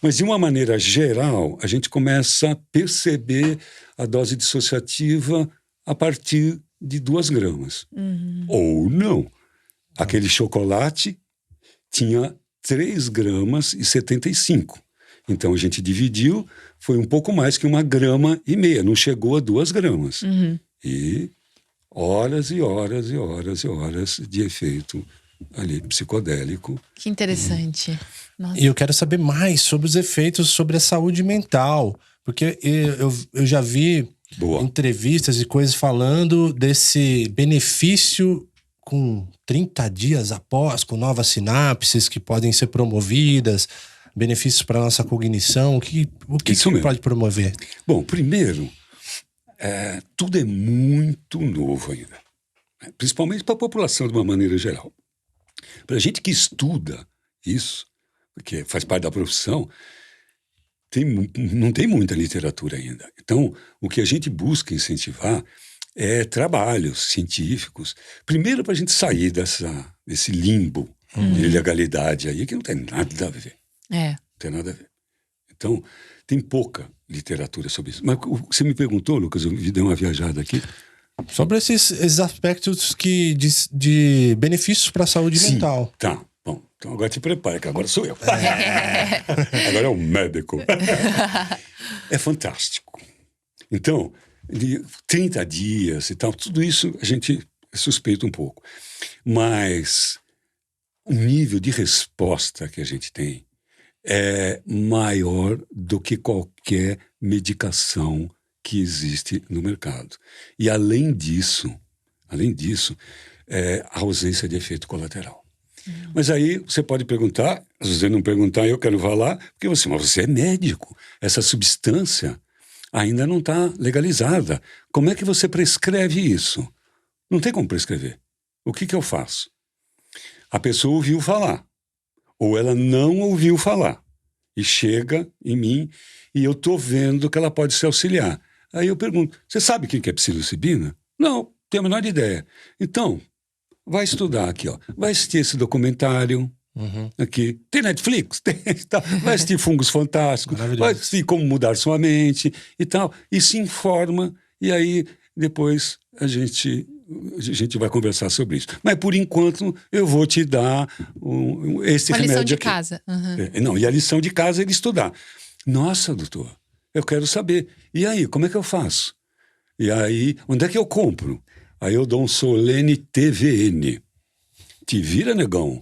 Mas, de uma maneira geral, a gente começa a perceber a dose dissociativa a partir de 2 gramas. Ou não. Aquele chocolate tinha 3 gramas e 75. Então a gente dividiu, foi um pouco mais que 1,5 gramas, não chegou a 2 gramas. E horas e horas e horas e horas de efeito ali psicodélico. Que interessante. Nossa. E eu quero saber mais sobre os efeitos sobre a saúde mental, porque eu já vi entrevistas e coisas falando desse benefício com 30 dias após, com novas sinapses que podem ser promovidas, benefícios para a nossa cognição. O que pode promover? Bom, primeiro, tudo é muito novo ainda, principalmente para a população de uma maneira geral. Para a gente que estuda isso, porque faz parte da profissão, não tem muita literatura ainda. Então, o que a gente busca incentivar é trabalhos científicos. Primeiro, para a gente sair desse limbo de ilegalidade aí, que não tem nada a ver. Não tem nada a ver. Então, tem pouca literatura sobre isso. Mas você me perguntou, Lucas, eu dei uma viajada aqui. Sobre esses aspectos de benefícios para a saúde mental. Tá. Bom, então agora te prepara, que agora sou eu. Agora é o médico. É fantástico. Então, de 30 dias e tal, tudo isso a gente suspeita um pouco. Mas o nível de resposta que a gente tem é maior do que qualquer medicação que existe no mercado. E além disso, a ausência de efeito colateral. Mas aí você pode perguntar, se você não perguntar, eu quero falar, porque mas você é médico. Essa substância ainda não está legalizada. Como é que você prescreve isso? Não tem como prescrever. O que eu faço? A pessoa ouviu falar, ou ela não ouviu falar, e chega em mim, e eu estou vendo que ela pode se auxiliar. Aí eu pergunto, você sabe o que é psilocibina? Não, tenho a menor ideia. Então, vai estudar aqui, ó. Vai assistir esse documentário, Aqui. Tem Netflix? Tem. Tá. Vai assistir Fungos Fantásticos, vai assistir Como Mudar Sua Mente e tal. E se informa, e aí depois a gente vai conversar sobre isso. Mas por enquanto eu vou te dar esse uma remédio lição de aqui. casa. Não, e a lição de casa é ele estudar. Nossa, doutor, eu quero saber. E aí, como é que eu faço? E aí, onde é que eu compro? Aí eu dou um Solene TVN. Te vira, negão.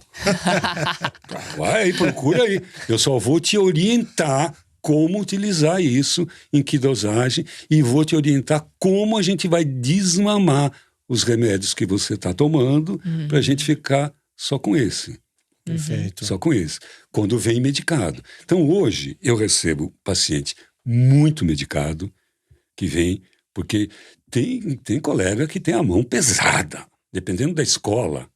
Vai aí, procura aí. Eu só vou te orientar como utilizar isso, em que dosagem, e vou te orientar como a gente vai desmamar os remédios que você está tomando para a gente ficar só com esse. Perfeito. Só com esse. Quando vem medicado. Então, hoje, eu recebo paciente muito medicado que vem, porque tem colega que tem a mão pesada, dependendo da escola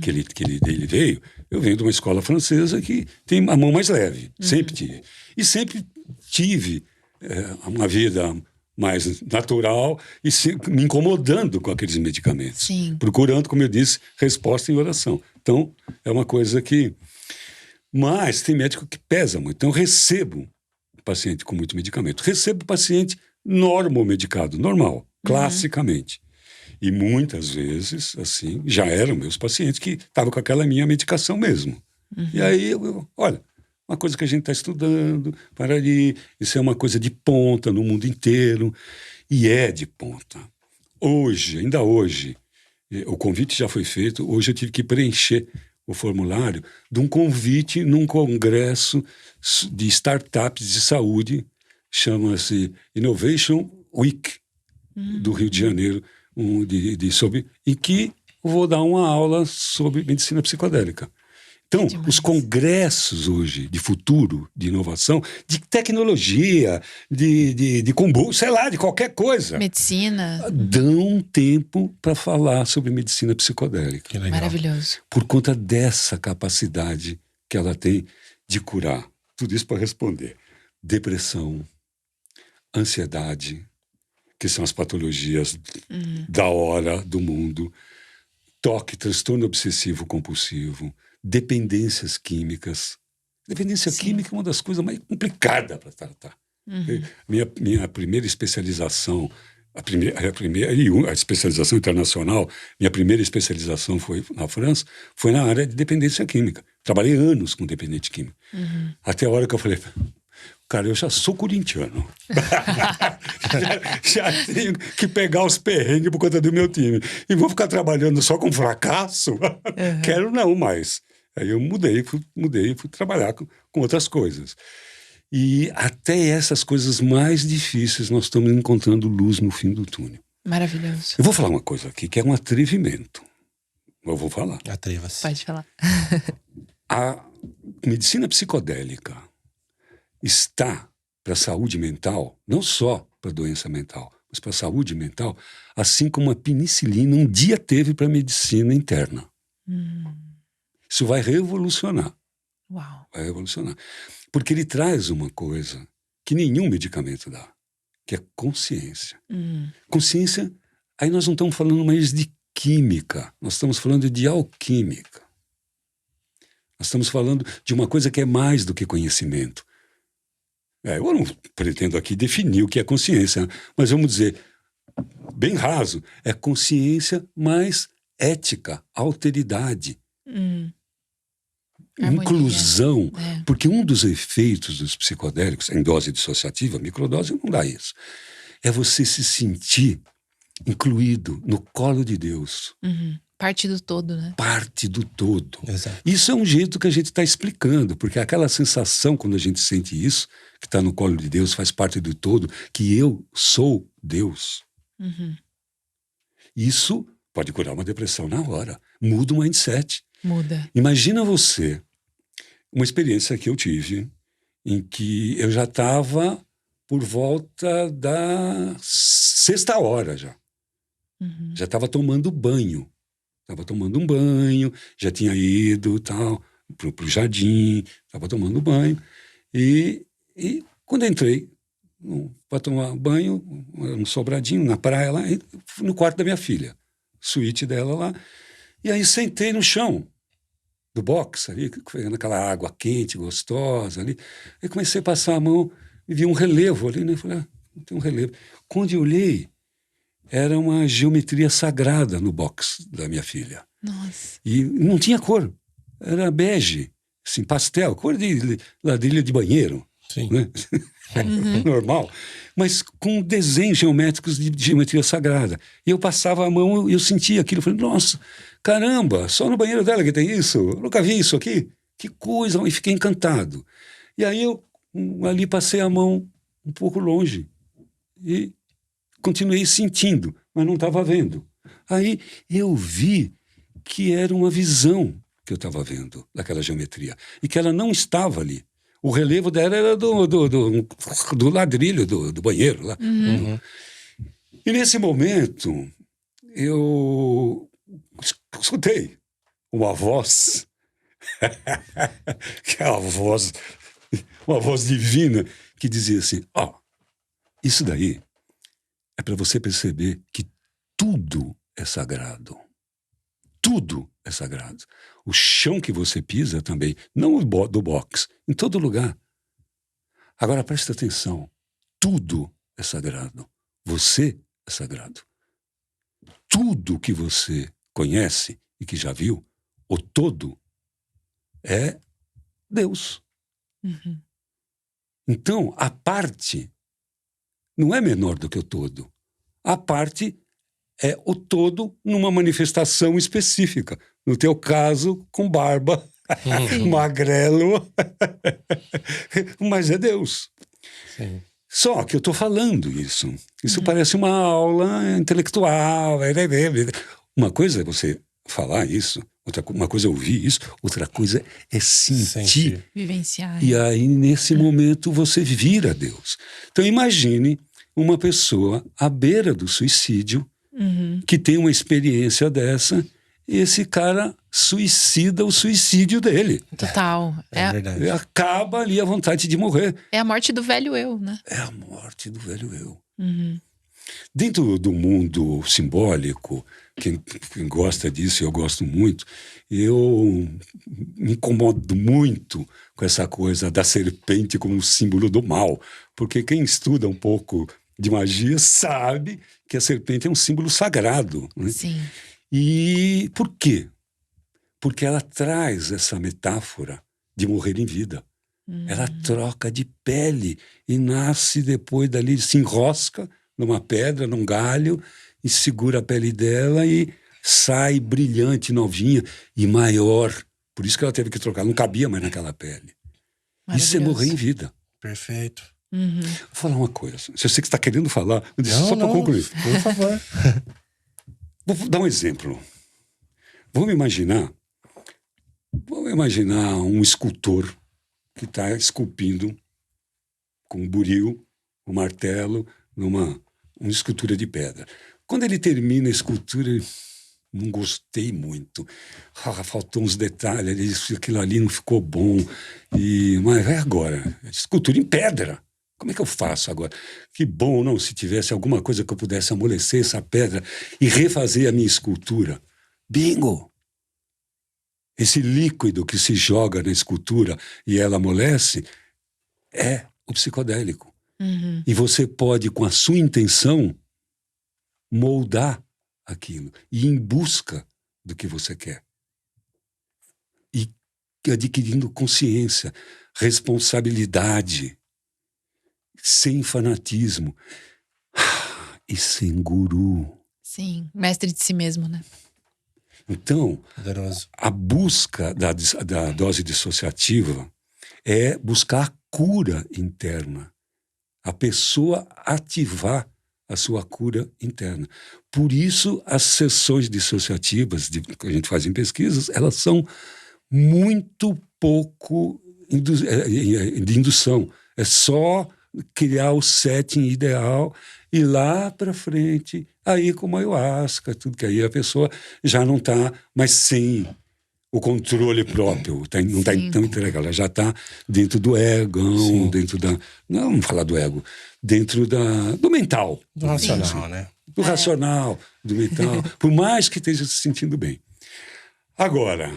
que ele veio. Eu venho de uma escola francesa que tem a mão mais leve, sempre tive. E sempre tive uma vida mais natural e me incomodando com aqueles medicamentos. Sim. Procurando, como eu disse, resposta em oração. Então, é uma coisa que... Mas tem médico que pesa muito. Então, eu recebo paciente com muito medicamento. Recebo paciente normomedicado, normal, classicamente. E muitas vezes, assim, já eram meus pacientes que estavam com aquela minha medicação mesmo. E aí, olha, uma coisa que a gente está estudando, para ali, isso é uma coisa de ponta no mundo inteiro, e é de ponta. Hoje, ainda hoje, o convite já foi feito, hoje eu tive que preencher o formulário de um convite num congresso de startups de saúde, chama-se Innovation Week, do Rio de Janeiro, em que eu vou dar uma aula sobre medicina psicodélica. Então, os congressos hoje de futuro, de inovação, de tecnologia, de kombucha, sei lá, de qualquer coisa. Medicina. Dão tempo para falar sobre medicina psicodélica. Que legal. Maravilhoso. Por conta dessa capacidade que ela tem de curar. Tudo isso para responder. Depressão, ansiedade, que são as patologias da hora do mundo, toque, transtorno obsessivo compulsivo, dependências químicas. Dependência química é uma das coisas mais complicadas para tratar. Minha primeira especialização, a especialização internacional, minha primeira especialização foi na França, foi na área de dependência química. Trabalhei anos com dependente químico. Até a hora que eu falei, cara, eu já sou corintiano. já tenho que pegar os perrengues por conta do meu time. E vou ficar trabalhando só com fracasso? Quero não mais. Aí eu mudei, fui trabalhar com outras coisas. E até essas coisas mais difíceis nós estamos encontrando luz no fim do túnel. Maravilhoso. Eu vou falar uma coisa aqui que é um atrevimento. Eu vou falar. Atreva-se. Pode falar. A medicina psicodélica está para a saúde mental, não só para a doença mental, mas para a saúde mental, assim como a penicilina um dia teve para a medicina interna. Isso vai revolucionar. Uau. Vai revolucionar. Porque ele traz uma coisa que nenhum medicamento dá, que é consciência. Consciência, aí nós não estamos falando mais de química, nós estamos falando de alquímica. Nós estamos falando de uma coisa que é mais do que conhecimento. Eu não pretendo aqui definir o que é consciência, mas vamos dizer, bem raso, é consciência mais ética, alteridade, inclusão. Porque um dos efeitos dos psicodélicos, em dose dissociativa, microdose não dá isso, é você se sentir incluído no colo de Deus. Parte do todo, né? Parte do todo. Exato. Isso é um jeito que a gente está explicando, porque aquela sensação, quando a gente sente isso, que está no colo de Deus, faz parte do todo, que eu sou Deus. Isso pode curar uma depressão na hora. Muda o mindset. Muda. Imagina você, uma experiência que eu tive, em que eu já estava por volta da 6ª hora já. Já estava tomando banho. Estava tomando um banho, já tinha ido tal, pro jardim, estava tomando banho. E quando entrei para tomar banho, um sobradinho na praia lá, no quarto da minha filha, suíte dela lá, e aí sentei no chão. do box ali, pegando aquela água quente, gostosa ali. Aí comecei a passar a mão e vi um relevo ali, né? Falei, tem um relevo. Quando eu olhei, era uma geometria sagrada no box da minha filha. Nossa. E não tinha cor. Era bege, assim, pastel, cor de ladrilha de banheiro. Sim. Né? Normal. Mas com desenhos geométricos de geometria sagrada. E eu passava a mão e eu sentia aquilo. Eu falei, nossa, caramba, só no banheiro dela que tem isso? Eu nunca vi isso aqui. Que coisa. E fiquei encantado. E aí eu ali passei a mão um pouco longe. E continuei sentindo, mas não estava vendo. Aí eu vi que era uma visão que eu estava vendo daquela geometria. E que ela não estava ali. O relevo dela era do ladrilho do banheiro lá. Uhum. E nesse momento, eu escutei uma voz, que é uma voz divina, que dizia assim, isso daí é para você perceber que tudo é sagrado. Tudo é sagrado. O chão que você pisa também, não o do box, em todo lugar. Agora presta atenção, tudo é sagrado. Você é sagrado. Tudo que você conhece e que já viu, o todo, é Deus. Uhum. Então, a parte não é menor do que o todo. A parte é o todo numa manifestação específica. No teu caso, com barba, magrelo, mas é Deus. Sim. Só que eu estou falando isso. Isso parece uma aula intelectual. Uma coisa é você falar isso, uma coisa é ouvir isso, outra coisa é sentir. Vivenciar. E aí, nesse momento, você vira Deus. Então, imagine uma pessoa à beira do suicídio, que tem uma experiência dessa, e esse cara suicida o suicídio dele. Total. É verdade. E acaba ali a vontade de morrer. É a morte do velho eu, né? É a morte do velho eu. Uhum. Dentro do mundo simbólico, quem gosta disso, eu gosto muito, eu me incomodo muito com essa coisa da serpente como símbolo do mal, porque quem estuda um pouco de magia sabe que a serpente é um símbolo sagrado. Né? Sim. E por quê? Porque ela traz essa metáfora de morrer em vida. Ela troca de pele e nasce depois dali, se enrosca numa pedra, num galho, e segura a pele dela e sai brilhante, novinha e maior. Por isso que ela teve que trocar, não cabia mais naquela pele. Isso é morrer em vida. Perfeito. Uhum. Vou falar uma coisa. Se eu sei que você está querendo falar, eu disse só para concluir. Por favor. Vou dar um exemplo. Vamos imaginar um escultor que está esculpindo com um buril, um martelo, uma escultura de pedra. Quando ele termina a escultura, ele, não gostei muito. Faltou uns detalhes, aquilo ali não ficou bom. Mas é agora, escultura em pedra. Como é que eu faço agora? Que bom, não, se tivesse alguma coisa que eu pudesse amolecer essa pedra e refazer a minha escultura. Bingo! Esse líquido que se joga na escultura e ela amolece é o psicodélico. Uhum. E você pode, com a sua intenção, moldar aquilo e ir em busca do que você quer. E adquirindo consciência, responsabilidade, sem fanatismo e sem guru. Sim, mestre de si mesmo, né? Então, Poderoso. a busca da dose dissociativa é buscar a cura interna. A pessoa ativar a sua cura interna. Por isso, as sessões dissociativas que a gente faz em pesquisas, elas são muito pouco de indução. É só criar o setting ideal e lá para frente, aí com ayahuasca, tudo que aí a pessoa já não está mais sem o controle próprio, não está tão entregue, ela já está dentro do egão, dentro da... Não vamos falar do ego, dentro do mental. Do racional, né? Do racional, do mental, por mais que esteja se sentindo bem. Agora,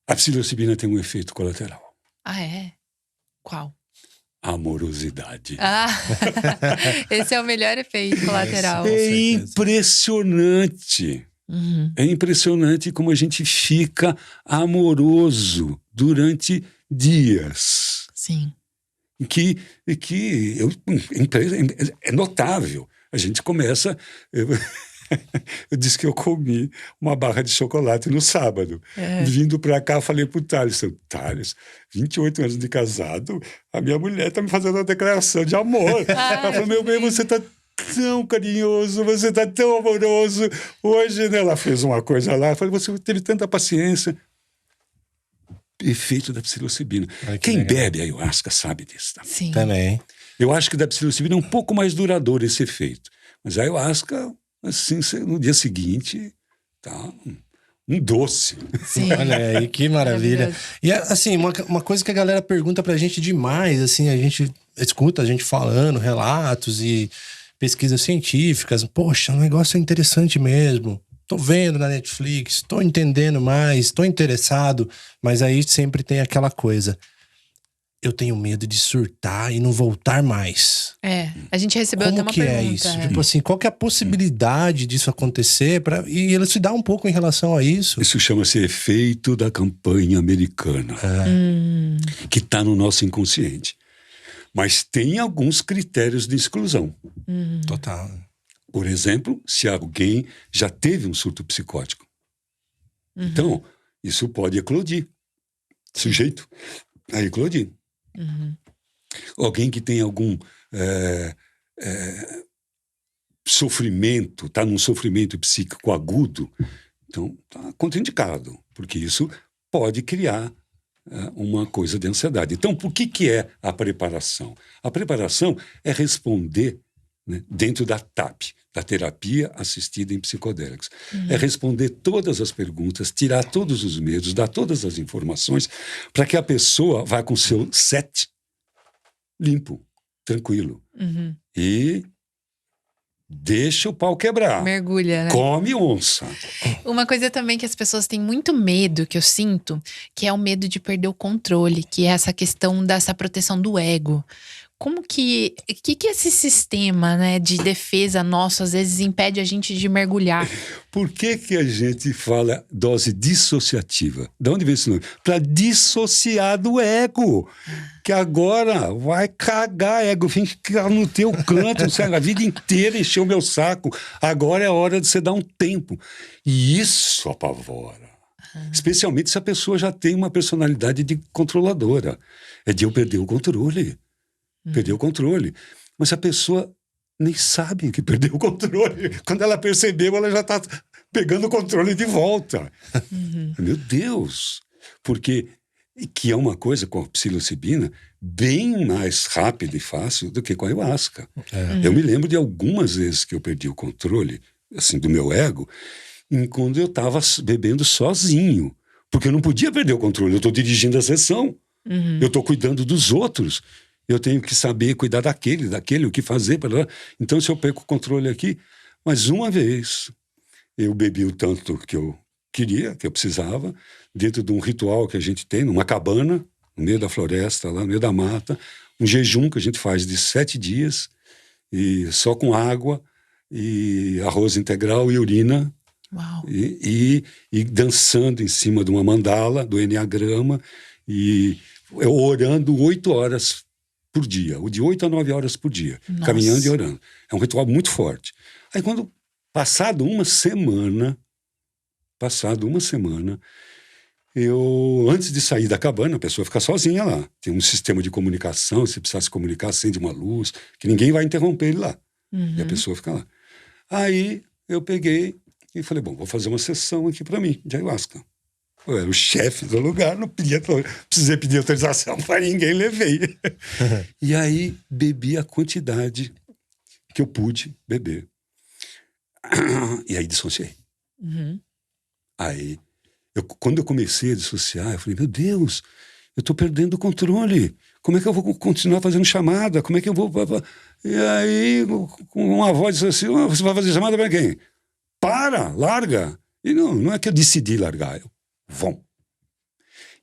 A psilocibina tem um efeito colateral. Ah, é? Qual? Amorosidade. Ah, esse é o melhor efeito colateral. Com É certeza. impressionante. Uhum. É impressionante como a gente fica amoroso durante dias. Sim. É notável. A gente começa... Eu disse que eu comi uma barra de chocolate no sábado. Vindo para cá, falei pro Thales, 28 anos de casado, a minha mulher tá me fazendo uma declaração de amor. Ela falou, meu bem, você tá tão carinhoso, você tá tão amoroso. Hoje, né, ela fez uma coisa lá, eu falei, você teve tanta paciência. Efeito da psilocibina. Ai, que Quem legal. bebe ayahuasca sabe disso. Tá? Sim. Também. Eu acho que da psilocibina é um pouco mais duradouro esse efeito. Mas a ayahuasca, assim, no dia seguinte, tá um doce. Sim. Olha aí, que maravilha. Maravilhoso. E assim, uma coisa que a galera pergunta pra gente demais, assim, a gente escuta a gente falando, relatos e pesquisas científicas. Poxa, o negócio é interessante mesmo. Tô vendo na Netflix, tô entendendo mais, tô interessado, mas aí sempre tem aquela coisa. Eu tenho medo de surtar e não voltar mais. A gente recebeu até Como uma que pergunta. é isso? Tipo assim, qual que é a possibilidade disso acontecer? E ele se dá um pouco em relação a isso. Isso chama-se efeito da campanha americana, que está no nosso inconsciente. Mas tem alguns critérios de exclusão. Total. Por exemplo, se alguém já teve um surto psicótico. Então, isso pode eclodir. Sujeito a eclodir. Alguém que tem algum sofrimento, está num sofrimento psíquico agudo, então está contraindicado, porque isso pode criar uma coisa de ansiedade. Então, por que é a preparação? A preparação é responder, né, dentro da TAP, da terapia assistida em psicodélicos. É responder todas as perguntas, tirar todos os medos, dar todas as informações, para que a pessoa vá com seu set limpo, tranquilo. E deixa o pau quebrar. Mergulha, né? Come onça. Uma coisa também que as pessoas têm muito medo, que eu sinto, que é o medo de perder o controle, que é essa questão dessa proteção do ego. Como que esse sistema, né, de defesa nosso às vezes impede a gente de mergulhar? Por que a gente fala dose dissociativa? De onde vem esse nome? Para dissociar do ego. Que agora vai cagar ego, ficar no teu canto, sabe? A vida inteira encheu o meu saco. Agora é hora de você dar um tempo. E isso apavora. Especialmente se a pessoa já tem uma personalidade de controladora. É de eu perder o controle. Perder o controle. Mas a pessoa nem sabe que perdeu o controle. Quando ela percebeu, ela já está pegando o controle de volta. Meu Deus! Porque que é uma coisa com a psilocibina bem mais rápida e fácil do que com a ayahuasca. Eu me lembro de algumas vezes que eu perdi o controle, assim, do meu ego, quando eu estava bebendo sozinho. Porque eu não podia perder o controle. Eu estou dirigindo a sessão. Eu estou cuidando dos outros. Eu tenho que saber cuidar daquele, o que fazer. Então, se eu perco o controle aqui... Mas uma vez, eu bebi o tanto que eu queria, que eu precisava, dentro de um ritual que a gente tem, numa cabana, no meio da floresta, lá no meio da mata, um jejum que a gente faz de 7 dias, e só com água, e arroz integral e urina, Uau. e dançando em cima de uma mandala, do Enneagrama, e eu orando 8 horas por dia, de 8 a 9 horas por dia, Nossa. caminhando e orando. É um ritual muito forte. Aí quando, passado uma semana, eu, antes de sair da cabana, a pessoa fica sozinha lá. Tem um sistema de comunicação, se precisar se comunicar, acende uma luz, que ninguém vai interromper ele lá. E a pessoa fica lá. Aí eu peguei e falei, bom, vou fazer uma sessão aqui para mim, de ayahuasca. Eu era o chefe do lugar, não precisei pedir autorização para ninguém, levei. E aí bebi a quantidade que eu pude beber. E aí dissociei. Aí, quando eu comecei a dissociar, eu falei, meu Deus, eu estou perdendo o controle. Como é que eu vou continuar fazendo chamada? Como é que eu vou... E aí, com uma voz disse assim, você vai fazer chamada para quem? Para, larga. E não é que eu decidi largar, vão.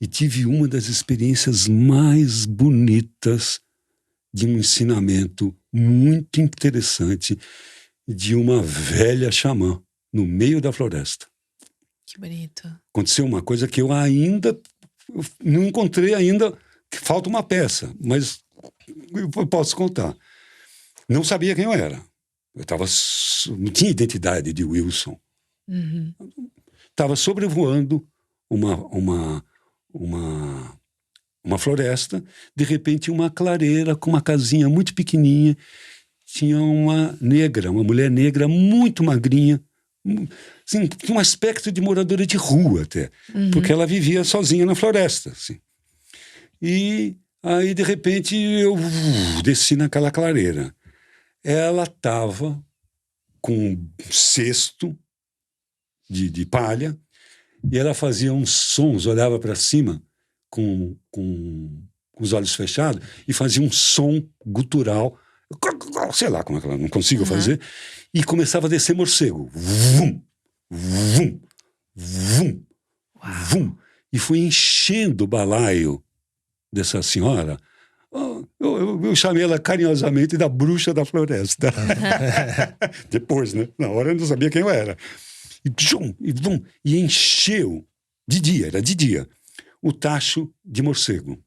e tive uma das experiências mais bonitas de um ensinamento muito interessante de uma velha xamã no meio da floresta. Que bonito. Aconteceu uma coisa que eu não encontrei ainda, que falta uma peça, mas eu posso contar. Não sabia quem eu era. Não tinha identidade de Wilson. Estava sobrevoando uma floresta, de repente uma clareira com uma casinha muito pequenininha, tinha uma mulher negra muito magrinha, assim, com um aspecto de moradora de rua até, porque ela vivia sozinha na floresta. Assim. E aí, de repente, eu desci naquela clareira. Ela estava com um cesto de palha e ela fazia uns sons, olhava para cima com os olhos fechados e fazia um som gutural, sei lá como é que ela não consigo fazer, e começava a descer morcego. Vum, vum, vum, vum. E foi enchendo o balaio dessa senhora. Eu chamei ela carinhosamente da bruxa da floresta. Depois, né? Na hora eu não sabia quem eu era. E encheu, era de dia, o tacho de morcego.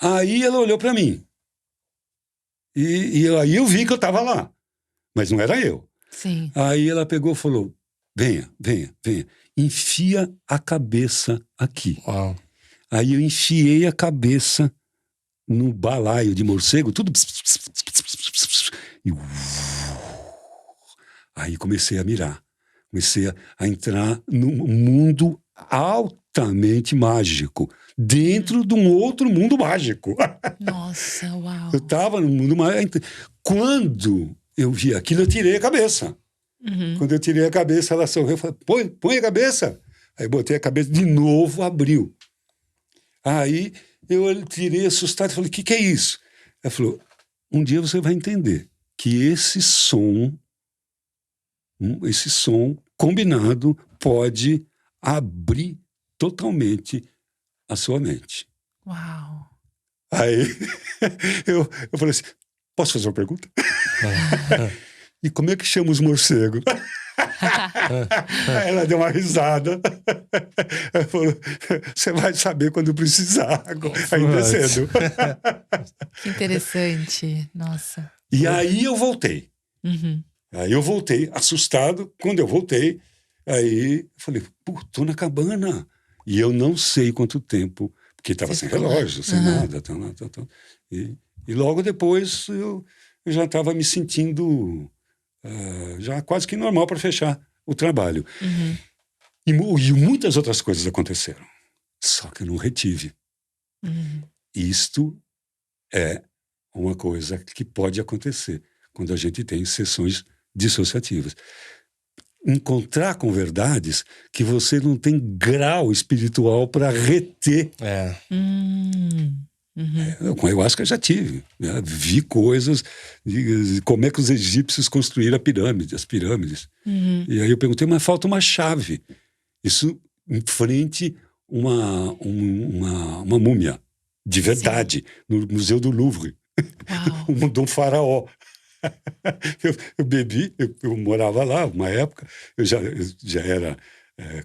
Aí ela olhou para mim. E aí eu vi que eu estava lá. Mas não era eu. Sim. Aí ela pegou e falou, venha, enfia a cabeça aqui. Uau. Aí eu enfiei a cabeça no balaio de morcego, tudo. E aí comecei a mirar. Comecei a entrar num mundo altamente mágico, dentro de um outro mundo mágico. Nossa, uau. Eu estava no mundo mágico. Quando eu vi aquilo, eu tirei a cabeça. Quando eu tirei a cabeça, ela sorriu e falou, põe a cabeça. Aí botei a cabeça de novo, abriu. Aí eu tirei assustado e falei, o que é isso? Ela falou, um dia você vai entender que esse som combinado pode abrir totalmente a sua mente. Uau. Aí eu falei assim, posso fazer uma pergunta? E como é que chama os morcegos? Aí ela deu uma risada. Ela falou, você vai saber quando precisar, ainda é cedo. Que interessante, nossa. E aí eu voltei. Aí eu voltei, assustado. Quando eu voltei, aí eu falei, tô na cabana. E eu não sei quanto tempo, porque estava sem relógio, sem nada. E logo depois eu já estava me sentindo já quase que normal para fechar o trabalho. E muitas outras coisas aconteceram. Só que eu não retive. Isto é uma coisa que pode acontecer quando a gente tem sessões dissociativas. Encontrar com verdades que você não tem grau espiritual para reter. Com a ayahuasca eu já tive. Né? Vi coisas de como é que os egípcios construíram as pirâmides. E aí eu perguntei, mas falta uma chave. Isso em frente uma múmia, de verdade, no Museu do Louvre. De um faraó. Eu bebi, eu morava lá uma época, eu já era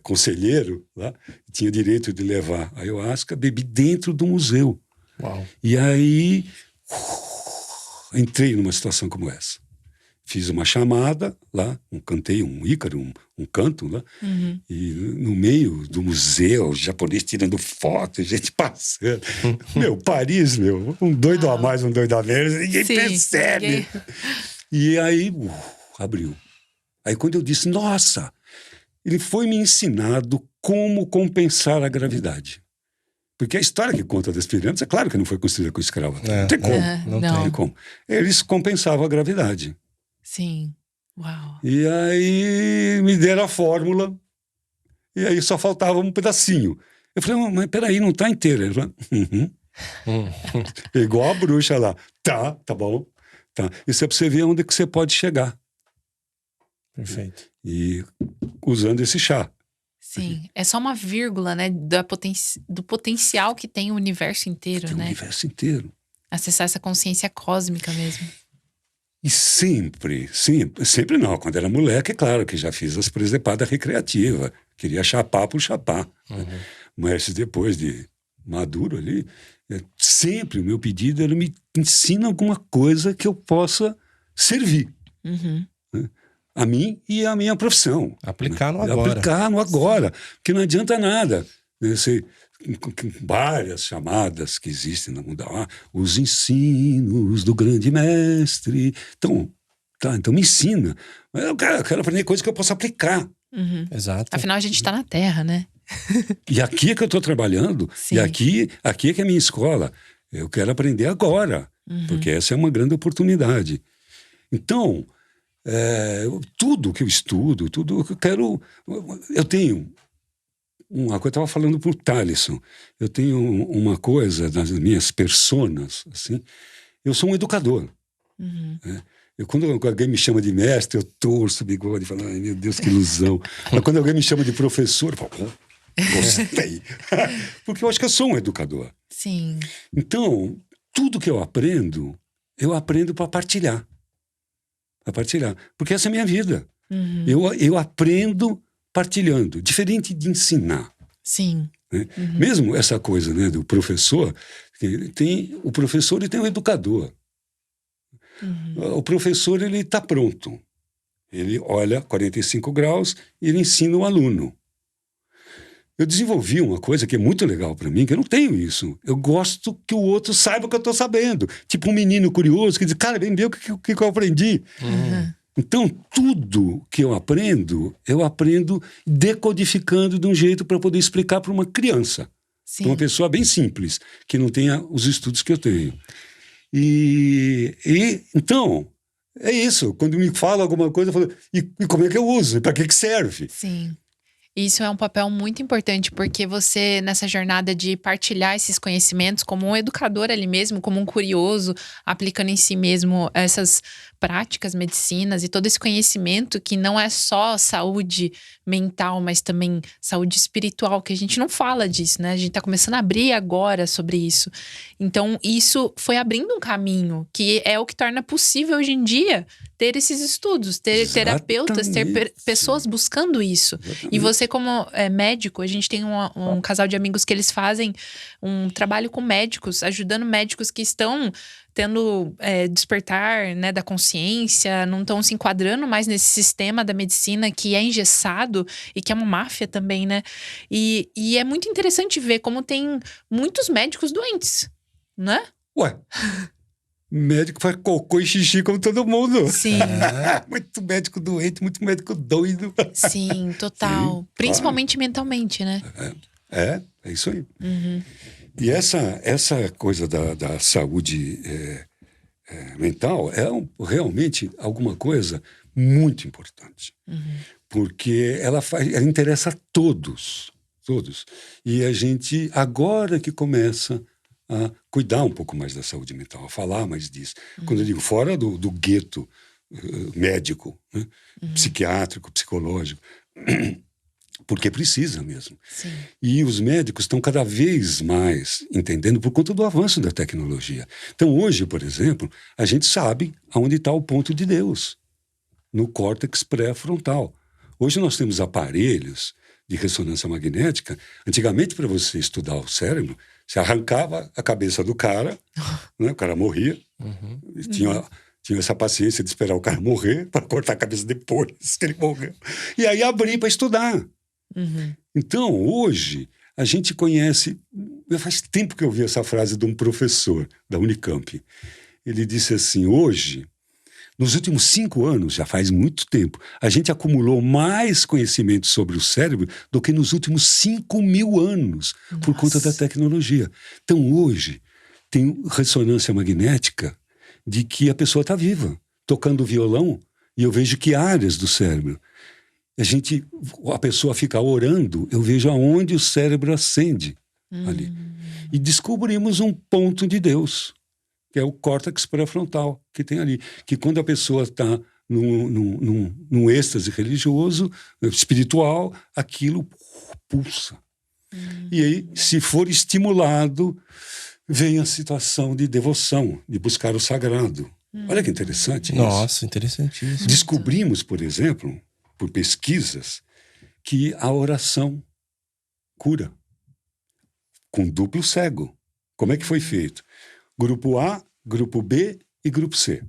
conselheiro lá, tinha direito de levar a ayahuasca, bebi dentro do museu. Uau. E aí entrei numa situação como essa. Fiz uma chamada lá, cantei um ícaro, um canto lá, e no meio do museu, japonês tirando fotos, gente passando. Paris, um doido a mais, um doido a menos, ninguém percebe. E aí, abriu. Aí quando eu disse, nossa, ele foi me ensinado como compensar a gravidade. Porque a história que conta das pirâmides, é claro que não foi construída com escravo. Não tem como. Não tem como. Eles compensavam a gravidade. Sim. Uau. E aí me deram a fórmula. E aí só faltava um pedacinho. Eu falei, mas peraí, não tá inteira. Ele falou, igual a bruxa lá. Tá bom. Tá. Isso é pra você ver onde que você pode chegar. Perfeito. E usando esse chá. Sim, é só uma vírgula, né, do potencial que tem o universo inteiro, Tem o né? universo inteiro. Acessar essa consciência cósmica mesmo. E sempre não. Quando era moleque, é claro que já fiz as presepadas recreativas. Queria chapar por chapar. Mas depois de maduro ali, sempre o meu pedido era me ensina alguma coisa que eu possa servir. Uhum. Né? A mim e a minha profissão. Aplicar no né? agora. Aplicar no agora. Porque não adianta nada. Né? Com várias chamadas que existem no mundo, os ensinos do grande mestre. Então me ensina. Eu quero aprender coisas que eu possa aplicar. Uhum. Exato. Afinal, a gente está na Terra, né? E aqui é que eu estou trabalhando, Sim. e aqui é que é a minha escola. Eu quero aprender agora, porque essa é uma grande oportunidade. Então, tudo que eu estudo, tudo que eu quero... Eu tenho uma coisa, eu estava falando para o Thaleson, eu tenho uma coisa nas minhas personas, assim, eu sou um educador. Né? Quando alguém me chama de mestre, eu torço o bigode e falo, ai meu Deus, que ilusão. Mas quando alguém me chama de professor, eu falo, gostei. Porque eu acho que eu sou um educador. Sim. Então, tudo que eu aprendo para partilhar. Para partilhar. Porque essa é a minha vida. Eu aprendo partilhando, diferente de ensinar. Sim. Né? Mesmo essa coisa, né, do professor, o professor e tem o educador. O professor, ele está pronto. Ele olha 45 graus e ele ensina o aluno. Eu desenvolvi uma coisa que é muito legal para mim, que eu não tenho isso. Eu gosto que o outro saiba o que eu estou sabendo. Tipo um menino curioso que diz, cara, vem ver o que eu aprendi. Então, tudo que eu aprendo decodificando de um jeito para poder explicar para uma criança. Para uma pessoa bem simples, que não tenha os estudos que eu tenho. Então, é isso. Quando me fala alguma coisa, eu falo, e como é que eu uso? Para que serve? Sim. Isso é um papel muito importante, porque você, nessa jornada de partilhar esses conhecimentos, como um educador ali mesmo, como um curioso, aplicando em si mesmo essas práticas, medicinas e todo esse conhecimento que não é só saúde mental, mas também saúde espiritual, que a gente não fala disso, né? A gente tá começando a abrir agora sobre isso. Então, isso foi abrindo um caminho, que é o que torna possível hoje em dia ter esses estudos, ter terapeutas, ter pessoas buscando isso. Exatamente. E você, como médico, a gente tem um casal de amigos que eles fazem um trabalho com médicos, ajudando médicos que estão tendo despertar, né, da consciência, não estão se enquadrando mais nesse sistema da medicina que é engessado e que é uma máfia também, né? E é muito interessante ver como tem muitos médicos doentes, né? Ué, médico faz cocô e xixi como todo mundo. Sim. Muito médico doente, muito médico doido. Sim, total. Sim, principalmente mentalmente, né? É isso aí. E essa coisa da saúde mental realmente alguma coisa muito importante. Porque ela interessa a todos. E a gente, agora que começa a cuidar um pouco mais da saúde mental, a falar mais disso. Quando eu digo fora do gueto médico, né? Psiquiátrico, psicológico, porque precisa mesmo. Sim. E os médicos estão cada vez mais entendendo por conta do avanço da tecnologia. Então hoje, por exemplo, a gente sabe aonde está o ponto de Deus, no córtex pré-frontal. Hoje nós temos aparelhos de ressonância magnética. Antigamente, para você estudar o cérebro, você arrancava a cabeça do cara, né? O cara morria, tinha essa paciência de esperar o cara morrer para cortar a cabeça depois que ele morreu. E aí abrir para estudar. Então, hoje, a gente conhece... Faz tempo que eu ouvi essa frase de um professor da Unicamp. Ele disse assim, hoje, nos últimos 5 anos, já faz muito tempo, a gente acumulou mais conhecimento sobre o cérebro do que nos últimos 5.000 anos, por conta da tecnologia. Então, hoje, tem ressonância magnética de que a pessoa está viva, tocando violão, e eu vejo que áreas do cérebro. A pessoa fica orando, eu vejo aonde o cérebro acende ali. E descobrimos um ponto de Deus, que é o córtex pré-frontal que tem ali. Que quando a pessoa está num êxtase religioso, espiritual, aquilo pulsa. E aí, se for estimulado, vem a situação de devoção, de buscar o sagrado. Olha que interessante isso. Nossa, interessantíssimo. Descobrimos, por exemplo, por pesquisas, que a oração cura. Com duplo cego. Como é que foi feito? Grupo A, grupo B e grupo C.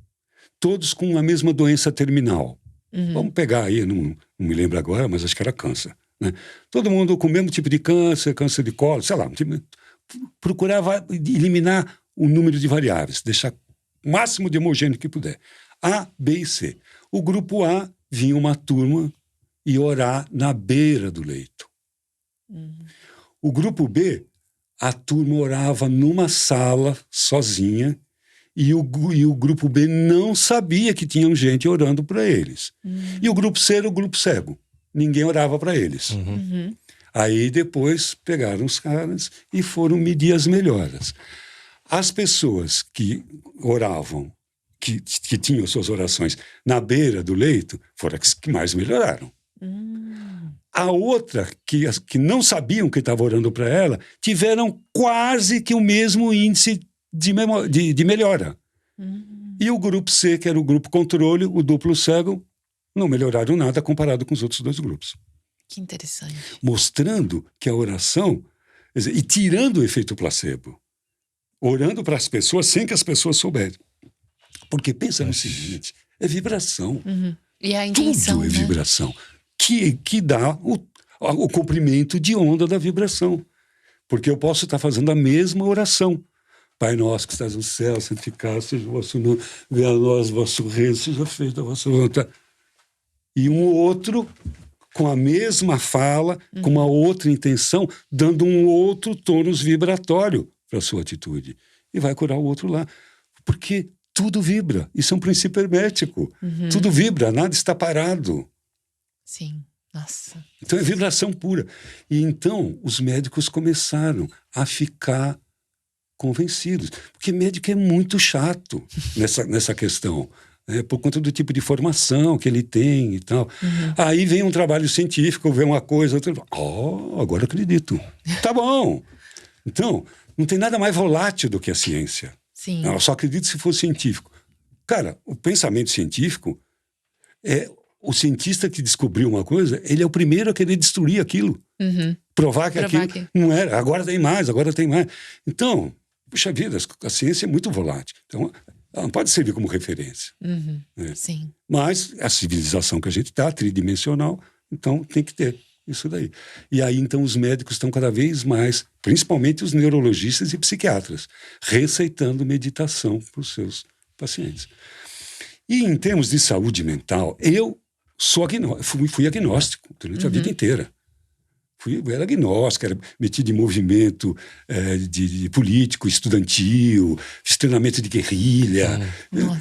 Todos com a mesma doença terminal. Vamos pegar aí, não me lembro agora, mas acho que era câncer. Né? Todo mundo com o mesmo tipo de câncer, câncer de colo, sei lá. Procurava eliminar o número de variáveis, deixar o máximo de homogêneo que puder. A, B e C. O grupo A vinha uma turma e orar na beira do leito. O grupo B, a turma orava numa sala sozinha e o grupo B não sabia que tinham gente orando para eles. E o grupo C era o grupo cego. Ninguém orava para eles. Aí depois pegaram os caras e foram medir as melhoras. As pessoas que oravam, que tinham suas orações na beira do leito, foram as que mais melhoraram. A outra, que não sabiam que estava orando para ela, tiveram quase que o mesmo índice de melhora. E o grupo C, que era o grupo controle, o duplo cego, não melhoraram nada comparado com os outros dois grupos. Que interessante. Mostrando que a oração, quer dizer, e tirando o efeito placebo, orando para as pessoas sem que as pessoas souberem. Porque pensa no seguinte, é vibração. E a intenção, tudo é né? vibração. Que dá o comprimento de onda da vibração. Porque eu posso estar fazendo a mesma oração. Pai nosso que estás no céu, santificado seja o vosso nome, venha a nós o vosso reino, seja feita a vossa vontade. E um outro, com a mesma fala, com uma outra intenção, dando um outro tônus vibratório para a sua atitude. E vai curar o outro lá. Porque tudo vibra. Isso é um princípio hermético. Tudo vibra, nada está parado. Sim, nossa. Então é vibração pura. E então os médicos começaram a ficar convencidos. Porque médico é muito chato nessa questão. Por conta do tipo de formação que ele tem e tal. Aí vem um trabalho científico, vem uma coisa, outra. Agora eu acredito. Tá bom. Então, não tem nada mais volátil do que a ciência. Sim. Eu só acredito se for científico. Cara, o pensamento científico é o cientista que descobriu uma coisa, ele é o primeiro a querer destruir aquilo. Provar que aquilo não era. Agora tem mais. Então, puxa vida, a ciência é muito volátil. Então, ela não pode servir como referência. Sim. Mas a civilização que a gente está, tridimensional, então tem que ter isso daí. E aí, então, os médicos estão cada vez mais, principalmente os neurologistas e psiquiatras, receitando meditação para os seus pacientes. E em termos de saúde mental, eu fui agnóstico durante a vida inteira. Eu era agnóstico, era metido em movimento de político, estudantil, fiz treinamento de guerrilha.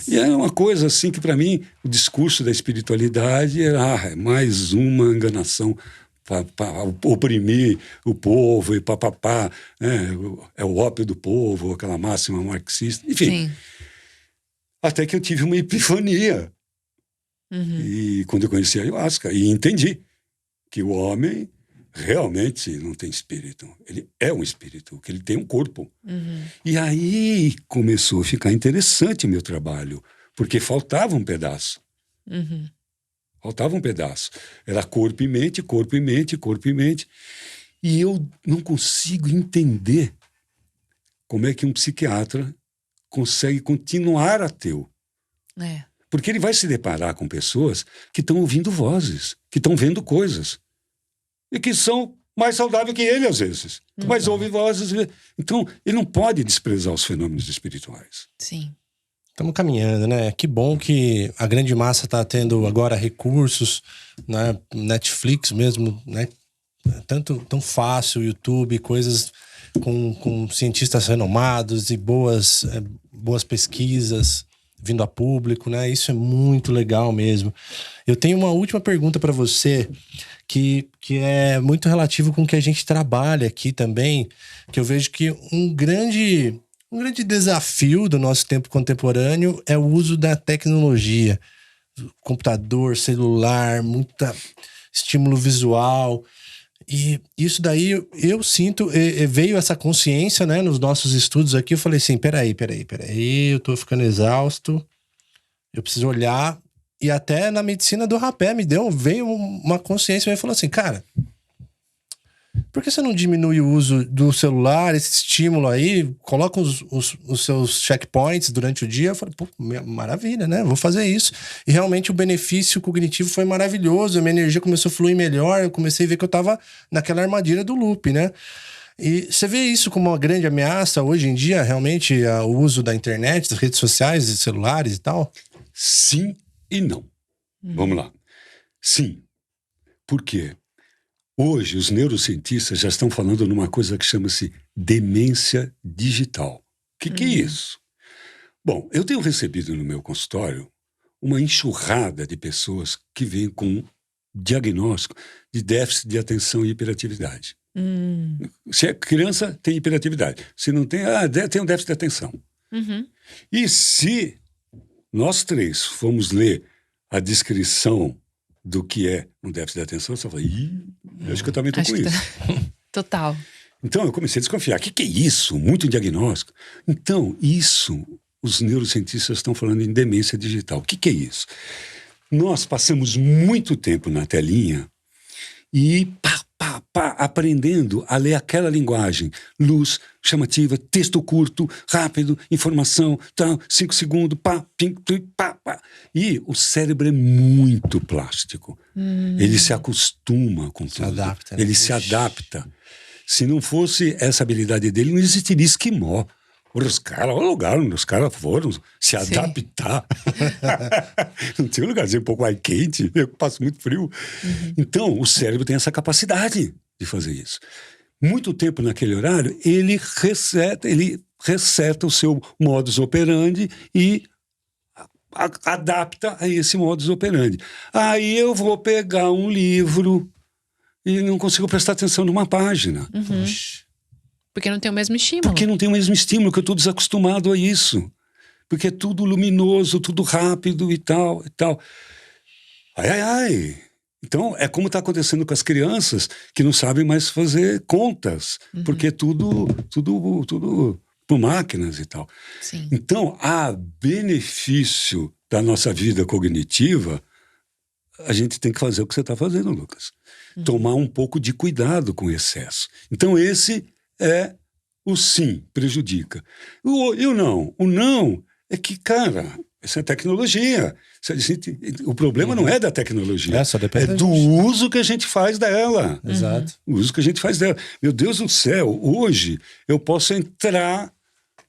E era uma coisa assim que, para mim, o discurso da espiritualidade era mais uma enganação para oprimir o povo e papapá. É o ópio do povo, aquela máxima marxista. Enfim, até que eu tive uma epifania. E quando eu conheci a ayahuasca, e entendi que o homem realmente não tem espírito. Ele é um espírito, que ele tem um corpo. E aí começou a ficar interessante o meu trabalho, porque faltava um pedaço. Faltava um pedaço. Era corpo e mente, corpo e mente, corpo e mente. E eu não consigo entender como é que um psiquiatra consegue continuar ateu. Porque ele vai se deparar com pessoas que estão ouvindo vozes, que estão vendo coisas. E que são mais saudáveis que ele, às vezes. Mas ouve vozes. Então, ele não pode desprezar os fenômenos espirituais. Sim. Estamos caminhando, né? Que bom que a grande massa está tendo agora recursos, né? Netflix mesmo, né? Tão fácil, YouTube, coisas com cientistas renomados e boas pesquisas vindo a público, né? Isso é muito legal mesmo. Eu tenho uma última pergunta para você, que é muito relativo com o que a gente trabalha aqui também, que eu vejo que um grande desafio do nosso tempo contemporâneo é o uso da tecnologia. Computador, celular, muito estímulo visual. E isso daí, eu sinto, veio essa consciência, né, nos nossos estudos aqui. Eu falei assim, peraí, eu tô ficando exausto, eu preciso olhar. E até na medicina do rapé veio uma consciência e falou assim, cara, por que você não diminui o uso do celular, esse estímulo aí, coloca os seus checkpoints durante o dia? Eu falei, pô, maravilha, né? Vou fazer isso. E realmente o benefício cognitivo foi maravilhoso, a minha energia começou a fluir melhor, eu comecei a ver que eu tava naquela armadilha do loop, né? E você vê isso como uma grande ameaça hoje em dia, realmente, o uso da internet, das redes sociais, de celulares e tal? Sim e não. Vamos lá. Sim. Por quê? Hoje, os neurocientistas já estão falando numa coisa que chama-se demência digital. O que é isso? Bom, eu tenho recebido no meu consultório uma enxurrada de pessoas que vêm com diagnóstico de déficit de atenção e hiperatividade. Se é criança, tem hiperatividade. Se não tem, tem um déficit de atenção. E se nós três formos ler a descrição do que é um déficit de atenção, você fala, acho que eu também estou com isso. Total. Então eu comecei a desconfiar. O que é isso? Muito diagnóstico. Então, isso, os neurocientistas estão falando em demência digital. O que é isso? Nós passamos muito tempo na telinha e aprendendo a ler aquela linguagem. Luz, chamativa, texto curto, rápido, informação, 5 segundos, pim, pá. E o cérebro é muito plástico. Ele se acostuma com tudo. Adapta, né? Ele se adapta. Se não fosse essa habilidade dele, não existiria esquimó. Os caras, o lugar onde os caras foram se adaptar. Não tem um lugarzinho um pouco mais quente, eu passo muito frio. Então, o cérebro tem essa capacidade de fazer isso. Muito tempo naquele horário, ele reseta o seu modus operandi e adapta a esse modus operandi. Aí eu vou pegar um livro e não consigo prestar atenção numa página. Porque não tem o mesmo estímulo. Porque não tem o mesmo estímulo, que eu estou desacostumado a isso. Porque é tudo luminoso, tudo rápido e tal, e tal. Ai. Então, é como está acontecendo com as crianças que não sabem mais fazer contas. Porque é tudo por máquinas e tal. Sim. Então, a benefício da nossa vida cognitiva, a gente tem que fazer o que você está fazendo, Lucas. Tomar um pouco de cuidado com o excesso. Então, esse é o sim, prejudica. O não é que, cara, essa é tecnologia. O problema não é da tecnologia, Só depende é do uso que a gente faz dela. Exato. O uso que a gente faz dela. Meu Deus do céu, hoje eu posso entrar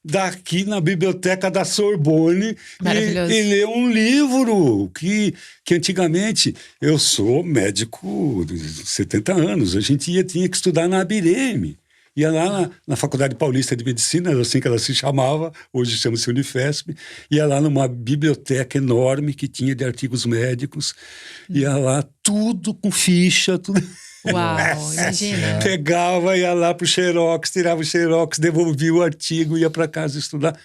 daqui na biblioteca da Sorbonne e ler um livro que antigamente, eu sou médico de 70 anos, a gente tinha que estudar na Abireme. Ia lá na Faculdade Paulista de Medicina, era assim que ela se chamava, hoje chama-se Unifesp, ia lá numa biblioteca enorme que tinha de artigos médicos, ia lá tudo com ficha, tudo... Uau, imagina. Pegava, ia lá pro Xerox, tirava o Xerox, devolvia o artigo, ia para casa estudar.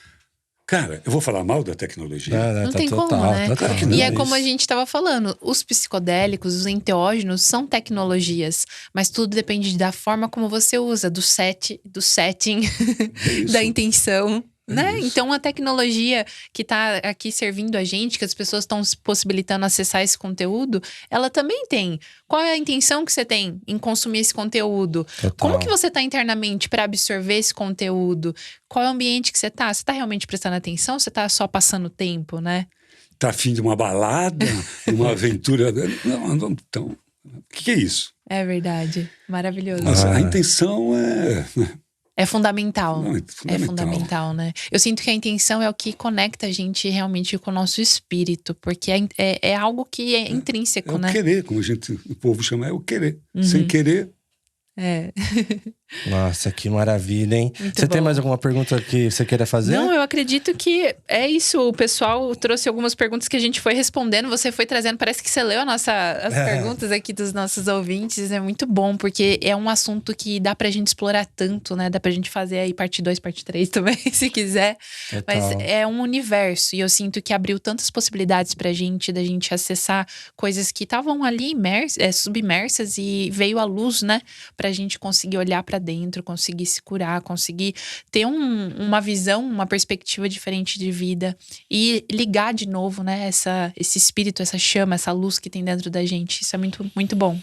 Cara, eu vou falar mal da tecnologia? Não tem como, né? E é como a gente estava falando, os psicodélicos, os enteógenos são tecnologias, mas tudo depende da forma como você usa, do setting, da intenção. Né? Então, a tecnologia que está aqui servindo a gente, que as pessoas estão possibilitando acessar esse conteúdo, ela também tem. Qual é a intenção que você tem em consumir esse conteúdo? Total. Como que você está internamente para absorver esse conteúdo? Qual é o ambiente que você está? Você está realmente prestando atenção ou você está só passando tempo, né? Tá afim de uma balada, uma aventura? Não, então, o que é isso? É verdade. Maravilhoso. Nossa, a intenção é... É fundamental. Não, É fundamental, né? Eu sinto que a intenção é o que conecta a gente realmente com o nosso espírito, porque é algo que é intrínseco, é né? o querer, como o povo chama, é o querer. Sem querer... É. Nossa, que maravilha, hein? Muito Você tem bom. mais alguma pergunta que você queira fazer? Não, eu acredito que é isso. O pessoal trouxe algumas perguntas que a gente foi respondendo. Você foi trazendo. Parece que você leu as perguntas aqui dos nossos ouvintes. É muito bom, porque é um assunto que dá pra gente explorar tanto, né? Dá pra gente fazer aí parte 2, parte 3 também, se quiser. Total. Mas é um universo. E eu sinto que abriu tantas possibilidades pra gente, da gente acessar coisas que estavam ali submersas e veio à luz, né? Pra gente conseguir olhar pra dentro, conseguir se curar, conseguir ter uma visão, uma perspectiva diferente de vida e ligar de novo, né, esse espírito, essa chama, essa luz que tem dentro da gente. Isso é muito, muito bom.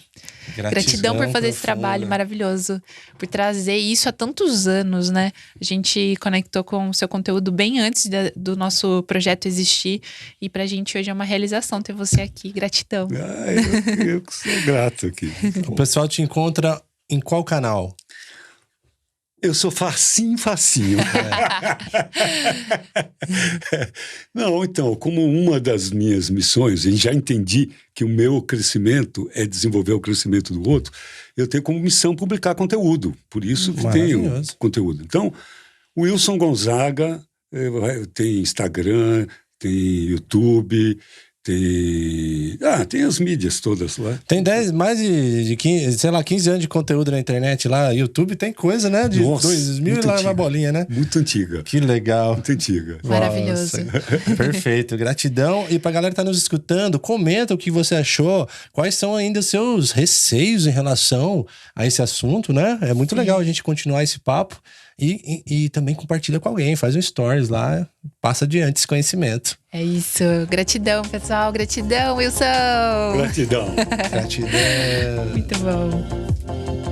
Gratidão por fazer esse trabalho maravilhoso, por trazer isso há tantos anos, né? A gente conectou com o seu conteúdo bem antes do nosso projeto existir e pra gente hoje é uma realização ter você aqui. Gratidão. Eu que sou grato aqui. O pessoal te encontra em qual canal? Eu sou facinho. Não, então, como uma das minhas missões, e já entendi que o meu crescimento é desenvolver o crescimento do outro, eu tenho como missão publicar conteúdo. Por isso que tenho conteúdo. Então, o Wilson Gonzaga tem Instagram, tem YouTube, tem as mídias todas lá. Tem mais de 15, sei lá, 15 anos de conteúdo na internet lá. YouTube tem coisa, né? De 2000 e lá na bolinha, né? Muito antiga. Que legal. Muito antiga. Maravilhoso. Nossa. Perfeito. Gratidão. E pra galera que tá nos escutando, comenta o que você achou. Quais são ainda os seus receios em relação a esse assunto, né? É muito legal a gente continuar esse papo. E também compartilha com alguém, faz um stories lá, passa adiante esse conhecimento. É isso. Gratidão, pessoal. Gratidão, Wilson. Gratidão. Gratidão. Muito bom.